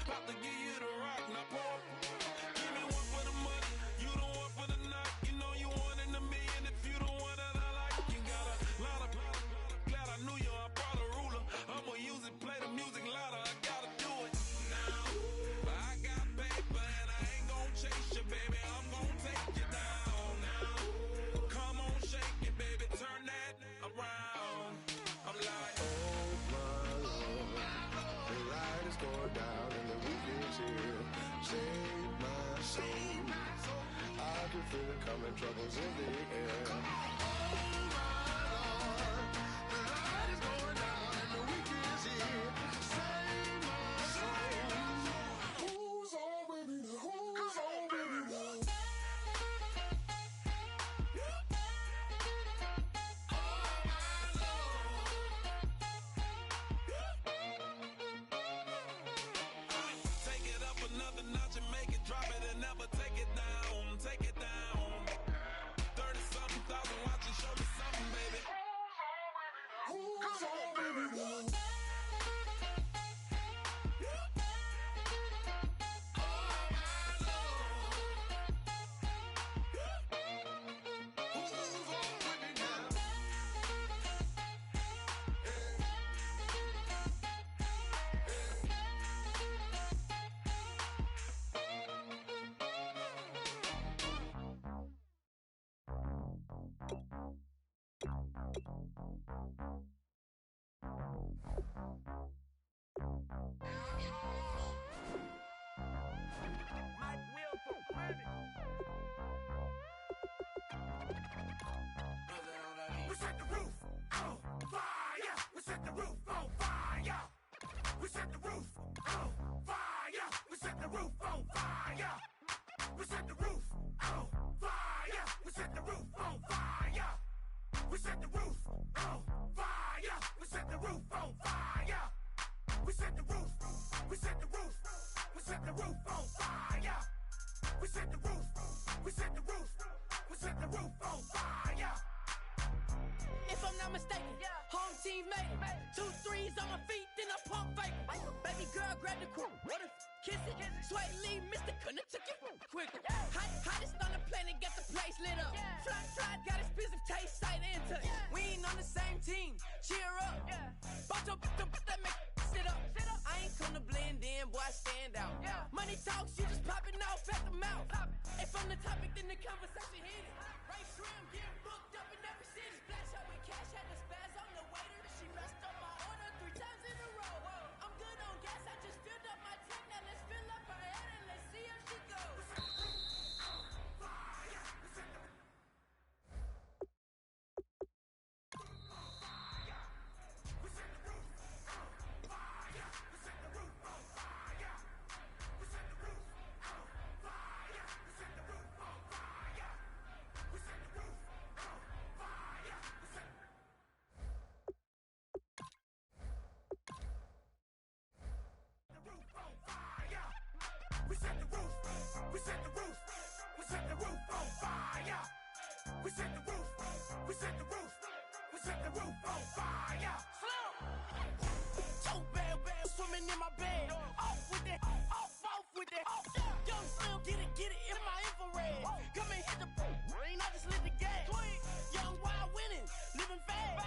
About to give you the rock, now pour We set the roof on fire. We set the roof on fire. We set the roof on fire. We set the roof on fire. We set the roof on fire. We set the roof on fire. We set the roof on fire. We set the roof on fire. We set the roof. We set the roof. We set the roof on fire. We set the roof. We set the roof. We set the roof on fire. If I'm not mistaken, home team made it. 2 threes on my feet, then I pump fake. Baby girl, grab the cord, water, kiss it. Sway Lee, Mr. Couldn't took it quicker. Hottest on the planet, got the place lit up. Fly, got expensive taste, sight and touch. We ain't on the same team, cheer up. Boto, that make sit up. I ain't come to blend in, boy, I stand out. Money talks, you just popping off at the mouth. If I'm the topic, then the conversation hit it. Ray Shrimp getting booked up in every city. Splash out with cash, had to spaz on the waiter. She messed up my order 3 times in a row. I'm good on gas, I just filled up my tank. Now let's fill up her head and let's see if she goes. We set the roof. We set the roof. We set the roof on fire. We set the roof. We set the roof. We set the roof on fire. So bad, swimming in my bed. Off with it, off with it. Young Slim, get it in my infrared. Come and hit the rain, I just lit the gas. Young wild winning, living fast.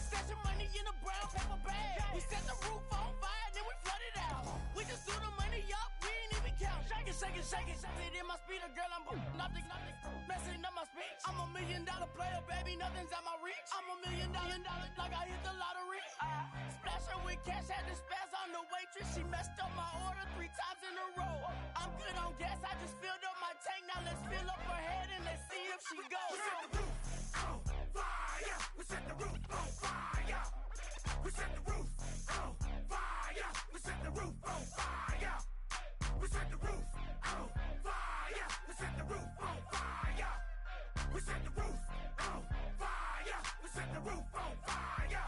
Stashing money in a brown paper bag. We set the roof on fire, then we flood it out. We just threw the money up, we ain't even count. Shake it. It in my speeder, girl, I'm nothing, messing up my speech. I'm $1 million player, baby, nothing's out my reach. I'm $1 million, like I hit the lottery. Splash her with cash, had to spaz on the waitress. She messed up my order 3 times in a row. I'm good on gas, I just filled up my tank. Now let's fill up her head and let's see if she goes. We set the roof on fire. We set the roof on fire. We set the roof on fire. We set the roof on fire. We set the roof on fire. We set the roof on fire. We set the roof on fire. We set the roof on fire.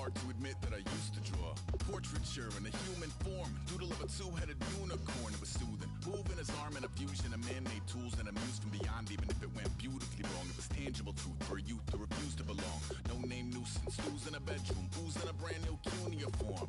hard to admit that I used to draw portraiture in a human form, doodle of a two-headed unicorn. It was soothing, moving his arm in a fusion of man-made tools and amused from beyond. Even if it went beautifully wrong, it was tangible truth for a youth that refused to belong. No name nuisance, who's in a bedroom, who's in a brand new cuneiform.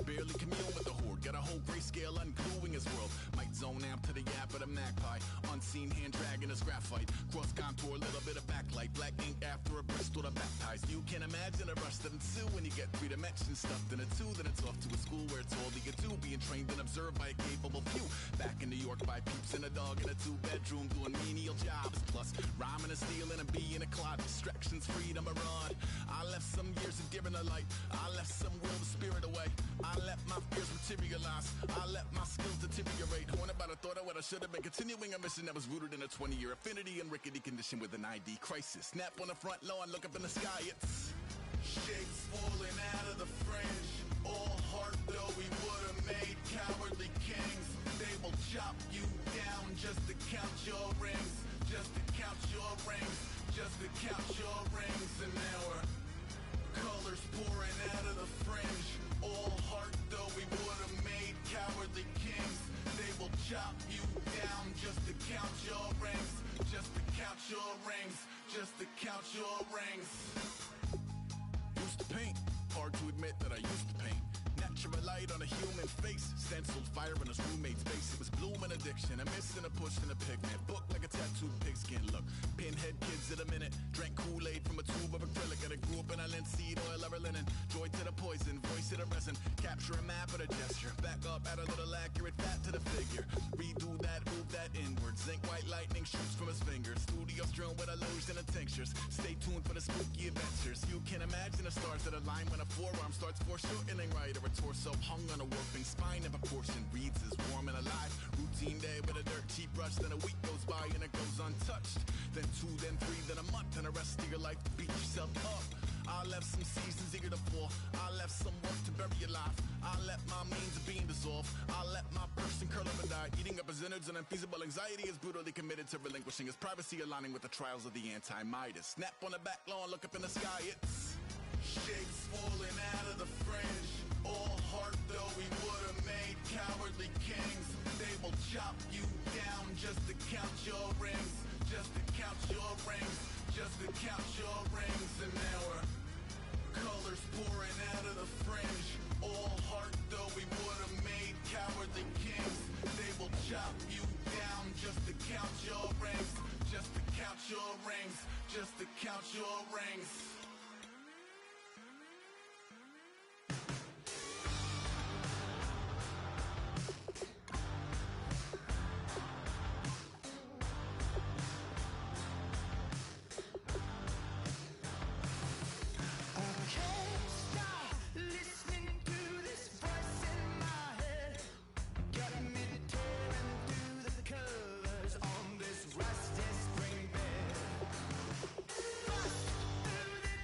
Barely commune with the horde, got a whole grayscale ungluing his world. Might zone amp to the yap of the magpie, unseen hand dragging his graphite. Cross contour, little bit of backlight, black ink after a Bristol to baptize. You can imagine a rush that ensue when you get 3 dimensions stuffed in a 2. Then it's off to a school where it's all that you do, being trained and observed by a capable few. Back in New York by peeps and a dog in a 2-bedroom doing menial jobs. Plus rhyming and stealing and being a clod. Distractions, freedom, a rod. I left some years of deer in the light. I left some will the spirit away. I let my fears materialize. I let my skills deteriorate. Haunted by the thought of what I should have been. Continuing a mission that was rooted in a 20-year affinity and rickety condition with an ID crisis. Snap on the front lawn, look up in the sky. It's shapes falling out of the fringe. All heart though we would have made cowardly kings. They will chop you down just to count your rings. Just to count your rings. Just to count your rings. And now we're colors pouring out of the fringe. All heart though we would have made cowardly kings. They will chop you down just to count your rings. Just to count your rings. Just to count your rings. Used to paint, hard to admit that I used to paint. Natural light on a human face, stenciled fire in his roommate's face. It was bloom and addiction, a miss and a push and a pigment. Book like a tattooed pigskin look. Pinhead kids in a minute, drank Kool-Aid from a tube of acrylic. And I grew up in a linseed oil or linen. Joy to the poison, voice to the resin. Capture a map of the gesture. Back up, add a little accurate fat to the figure. Redo that, move that inward. Zinc white lightning shoots from his fingers. Studio strewn with illusion and tinctures. Stay tuned for the spooky adventures. You can imagine the stars that align when a forearm starts foreshortening right, or a torso hung on a warping spine of a portion. Reads as warm and alive. Routine day with a dirt cheap brush. Then a week goes by and it goes untouched. Then 2, then 3, then a month, and the rest of your life to beat yourself up. I left some seasons eager to fall. I left some work to bury alive. I let my means of being dissolve. I let my person curl up and die. Eating up his innards and unfeasible anxiety is brutally committed to relinquishing his privacy, aligning with the trials of the anti-Midas. Snap on the back lawn, look up in the sky. It's shapes falling out of the fringe. All heart though we would have made cowardly kings. They will chop you down just to count your rings. Just to count your rings. Just to count your rings. And now we're colors pouring out of the fringe. All heart though we would have made cowardly kings. They will chop you down just to count your rings. Just to count your rings. Just to count your rings. On this rusty spring bed, bust through the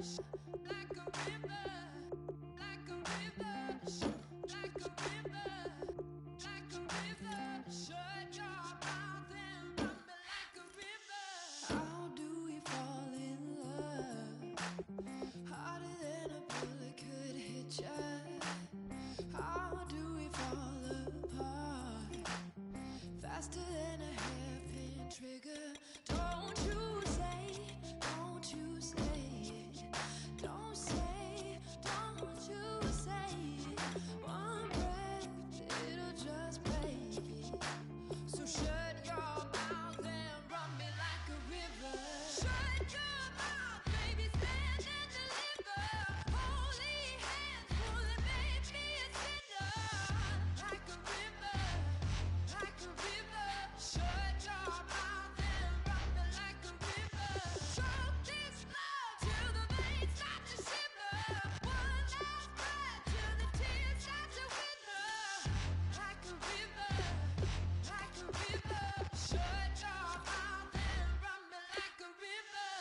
like a river, like a river, like a river, like a river. Shut your mouth and run me like a river. How do we fall in love? Harder than a bullet could hit ya. How do we fall apart? Faster than a hairpin trigger. Don't you say it. Don't you say it. Don't say, don't you say it. One breath, it'll just break it. So shut your mouth and run me like a river. Shut your mouth, baby, stand and deliver. Holy hands, pull and make me a sinner. Like a river, like a river. Shut your mouth and run me like a river. Choke this love till the veins start to shiver. One last breath till the tears start to wither. Like a river, like a river. Shut your mouth and run me like a river.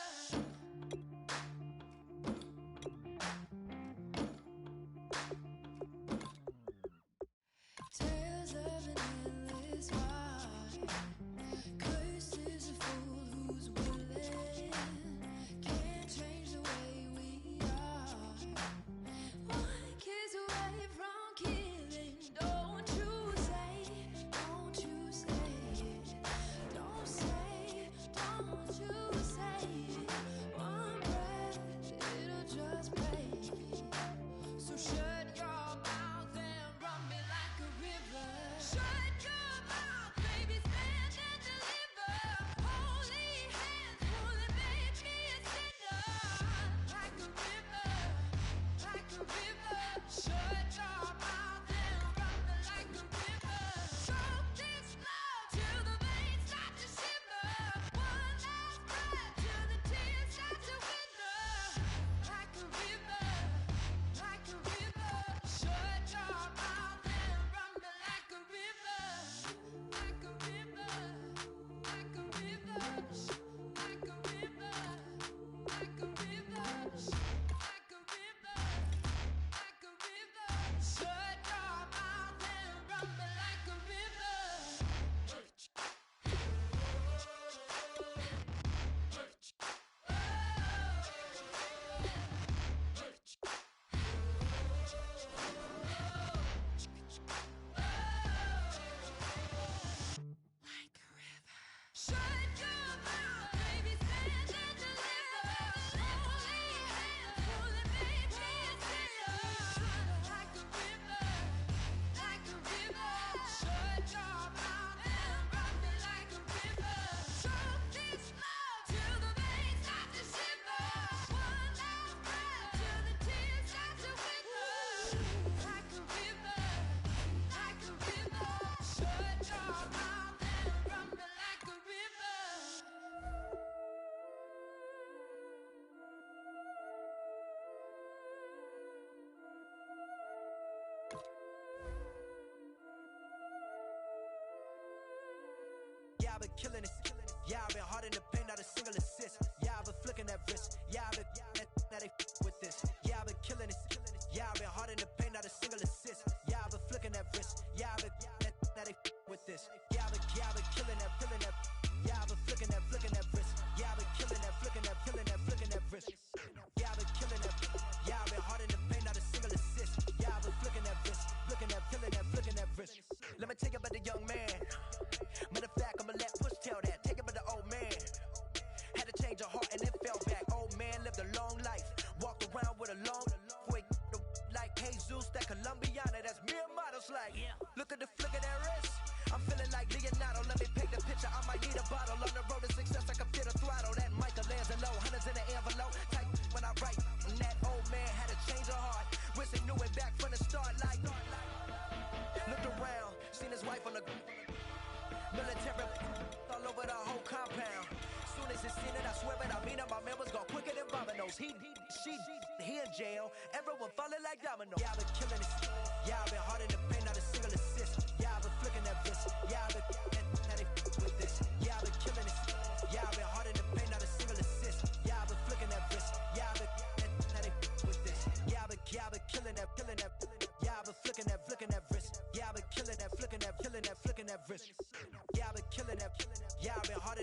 Tales of an endless ride. Cursed is a fool who's willing. Can't change the way we are. One kiss away from killing. Don't you say, don't you say it. Don't say, don't you say it. One breath, it'll just break it. So shut your mouth and run me like a river. Shut your mouth, baby, stand and deliver. Holy hands, pull and make me a sinner. Like a river, like a river. Shut your mouth and run me like a river. Choke this love till the veins start to shiver. One last breath till the tears start to wither. Like a river, like a river. Shut your mouth and run me like a river. Like a river, like a river. Like a river, like a river. Like a river, like a river. Shut your mouth and run me like a river. Shut your mouth, baby, stand and deliver. Holy hands, pull and make me a sinner. Like a river, like a river. Shut your mouth and run me like a river. Choke this love till the veins start to shiver. One last breath till the tears start to wither. Like a river, like a river. Shut your mouth and run me like a river. Yeah, I've been killing it. Yeah, I've been hard in the paint, not a single assist. Yeah, I've been flicking that wrist. Yeah, I've been now they with this. Yeah, I've been killing it. Yeah, I've been hard in the paint, not a single assist. Yeah, I've been flicking that wrist. Yeah, I've been now they with this. Yeah, I've been killing that, killing that. Yeah, I've been flicking that wrist. Yeah, I've been killing that, flicking that wrist. Yeah, I've been killing that. Yeah, I've been hard in the paint, not a single assist. Yeah, I've been flicking that wrist, flicking that, killing that, flicking that wrist. Let me tell you about the young man. Matter of fact, I'ma let Push tell that. Take it about the old man. Had to change her heart and then fell back. Old man lived a long life. Walked around with a long boy like Jesus, that Colombiana. That's mere models like. Look at the flick of that wrist. I'm feeling like Leonardo. Let me paint the picture. I might need a bottle. On the road to success, I can feel the throttle. That Michelangelo, hundreds in the envelope. Type when I write. And that old man had to change her heart. Wish he knew it back from the start. Like looked around, seen his wife on the military all over the whole compound. Soon as he seen it, I swear it, I mean it, my man was gone quicker than Domino's. He in jail, everyone falling like dominoes. Yeah, I've been killing it. Yeah, I've been hard in the paint, not a single assist. Yeah, I've been flicking that wrist. Yeah, I've been now they with this. Yeah, I've been killing it. Yeah, I've been hard in the paint, not a single assist. Yeah, I've been flicking that wrist. Yeah, I've been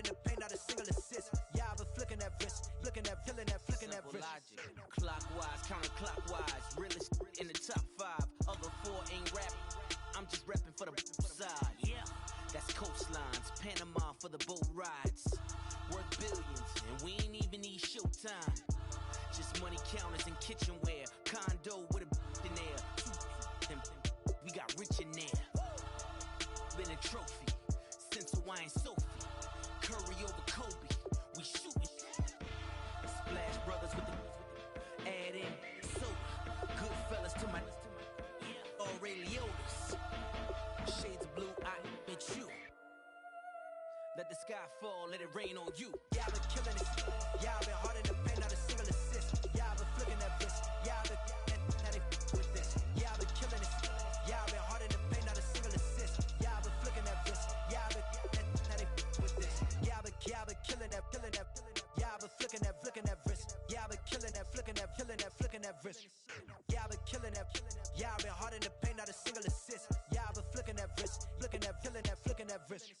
in the paint, not a single assist. Yeah, I've been flicking that wrist, flicking that, feeling that, flicking that wrist. Logic, clockwise, counterclockwise, realest in the top 5. Other 4 ain't rap. I'm just repping for the side. Yeah, that's coastlines, Panama for the boat rides. Worth billions, and we ain't even need showtime. Just money counters and kitchenware, condo with a in there. We got rich in there. Been a trophy since Hawaiian Sophie. Curry over Kobe, we shootin'. Splash Brothers with the add in soda. Goodfellas to my Ray Liotta's. Shades of blue, I bet you. Let the sky fall, let it rain on you. Yeah, I've been killing it. Yeah, I've been hard in the paint, not a single assist. Yeah, I've been flicking that wrist. Yeah, I've been now they with this. Yeah, I've been killing it. Yeah, I've been hard in the paint, not a single assist. Yeah, I've been flicking that wrist. Yeah, I've been now they with this. Yeah, I've been killing that, killing that. Yeah, I've been flicking that wrist. Yeah, I've been killing that, flicking that, killing that, flicking that wrist. Yeah, I've been killing that. Yeah, I've been hard in the paint, not a single assist. Yeah, I've been flicking that wrist, flicking that, killing that, flicking that wrist.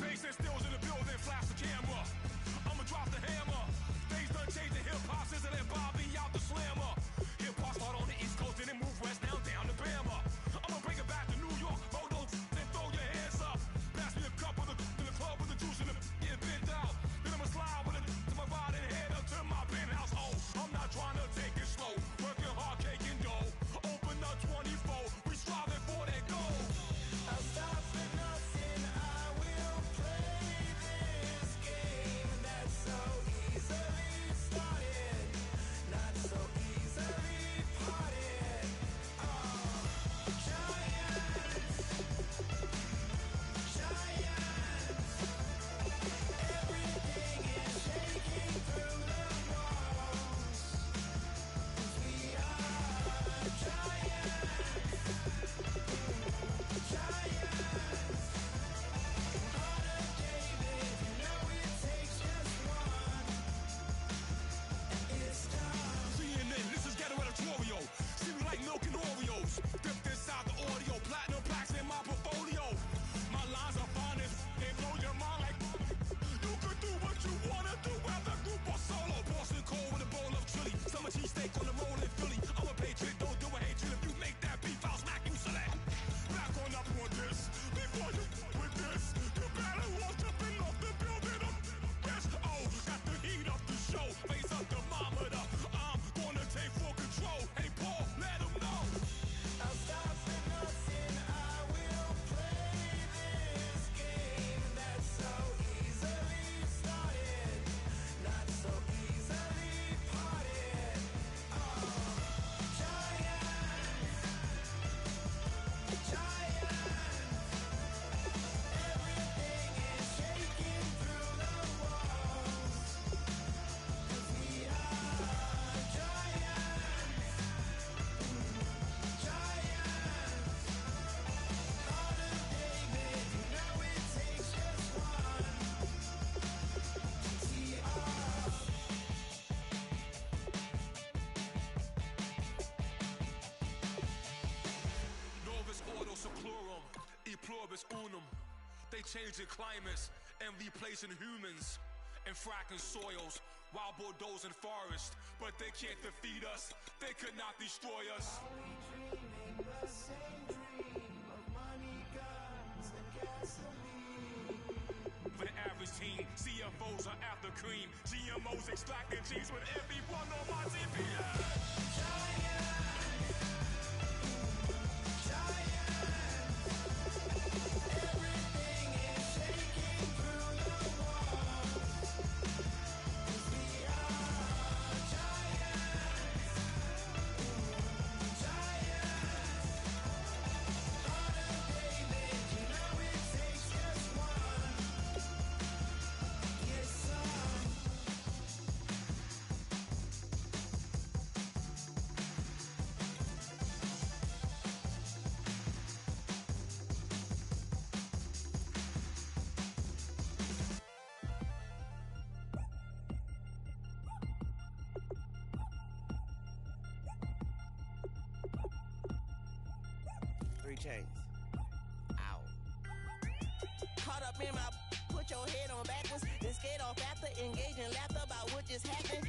Bass and stills in the building, flash the camera. I'ma drop the hammer. Things done changed the hip-hop since and Bobby out the slammer. Hip-hop start on the East Coast, then it move west, now down to Bama. I'ma bring it back to New York, hold those and throw your hands up. Pass me a cup of the club with the juice in the get bent out. Then I'ma slide with it to my body and head up to my penthouse. Oh, I'm not trying to take it slow. Working hard, cake and dough. Open up 24, we striving for that goal. I'll stop for nothing, I will play this game that's so easily started, not so easily parted. Giants, everything is shaking through the walls. We are giants. CNN, this is ghetto editorial. See me like milk and Oreos. Dipped inside the audio, platinum plaques in my portfolio. My lines are fine as they blow your mind like you could do what you wanna do, whether group or solo. Boston cold with a bowl of chili. Summer cheesesteak on the roll in Philly. I'm a patriot, don't do a hatred. If you make that beef, I'll smack you silly. Back on up on this. Before you with this, you better walk jumping off the building up. Yes, oh, got the heat up the show. Face up the thermometer. I'm gonna take full control. Hey, Paul, let him know. I'll stop for nothing, I will play this game that's so easily started, not so easily parted. Giants, everything is shaking through the walls. 'Cause we are giants. Heart of David, you know it takes just one. Novus ordo seclorum, e pluribus unum. They changing climates and replacing humans and fracking soils while bulldozing forests. But they can't defeat us, they could not destroy us. Dreaming the same dream of money, guns, and gasoline. For the average team, CFOs are after cream. GMOs extracting genes with everyone on my TPS. Everything is shaking through the walls. 'Cause we are giants. Heart of David, you know it takes just one. Yes, son. 3 chains. Ow. Caught up in my, put your head on backwards, then skate off after engaging laughter about what just happened.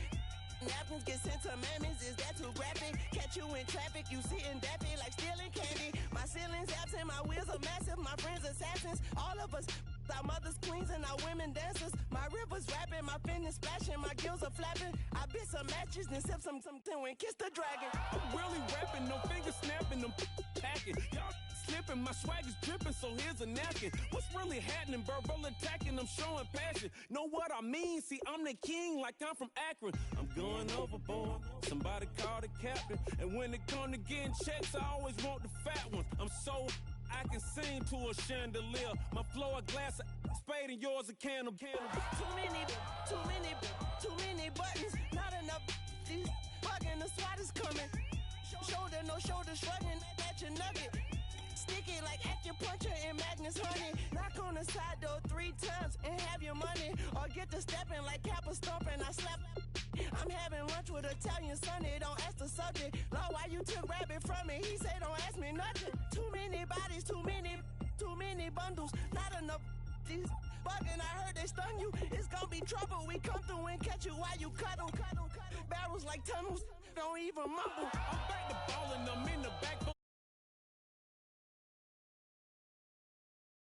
Napkins get sent to mammies, is that too graphic? Catch you in traffic, you sitting daffy like stealing candy. My ceiling's absent, my wheels are massive, my friends assassins. All of us, our mothers queens and our women dancers. My rivers rapping, my fingers splashing, my gills are flapping. I bit some matches, then sip some and kiss the dragon. I'm really rapping, no fingers snapping, I'm packing. Y'all slipping, my swag is dripping, so here's a napkin. What's really happening? Verbal attacking, I'm showing passion. Know what I mean? See, I'm the king like I'm from Akron. I'm going overboard, somebody call the captain. And when it come to getting checks, I always want the fat ones. I'm so I can sing to a chandelier. My flow a glass of spade and yours a can of candle. Too many buttons, not enough. These bugging, the SWAT is coming. Shoulder, no shoulder, shrugging at your nugget. Sticky like acupuncture and Magnus honey. Knock on the side door 3 times and have your money. Or get to stepping like Kappa stomping. I slap. I'm having lunch with Italian Sonny. Don't ask the subject. Lord, why you took rabbit from me? He say don't ask me nothing. Too many bodies, too many bundles. Not enough. These bugging, I heard they stun you. It's gonna be trouble. We come through and catch you while you cuddle. Barrels like tunnels. Don't even mumble. I'm back to ballin', I'm in the back.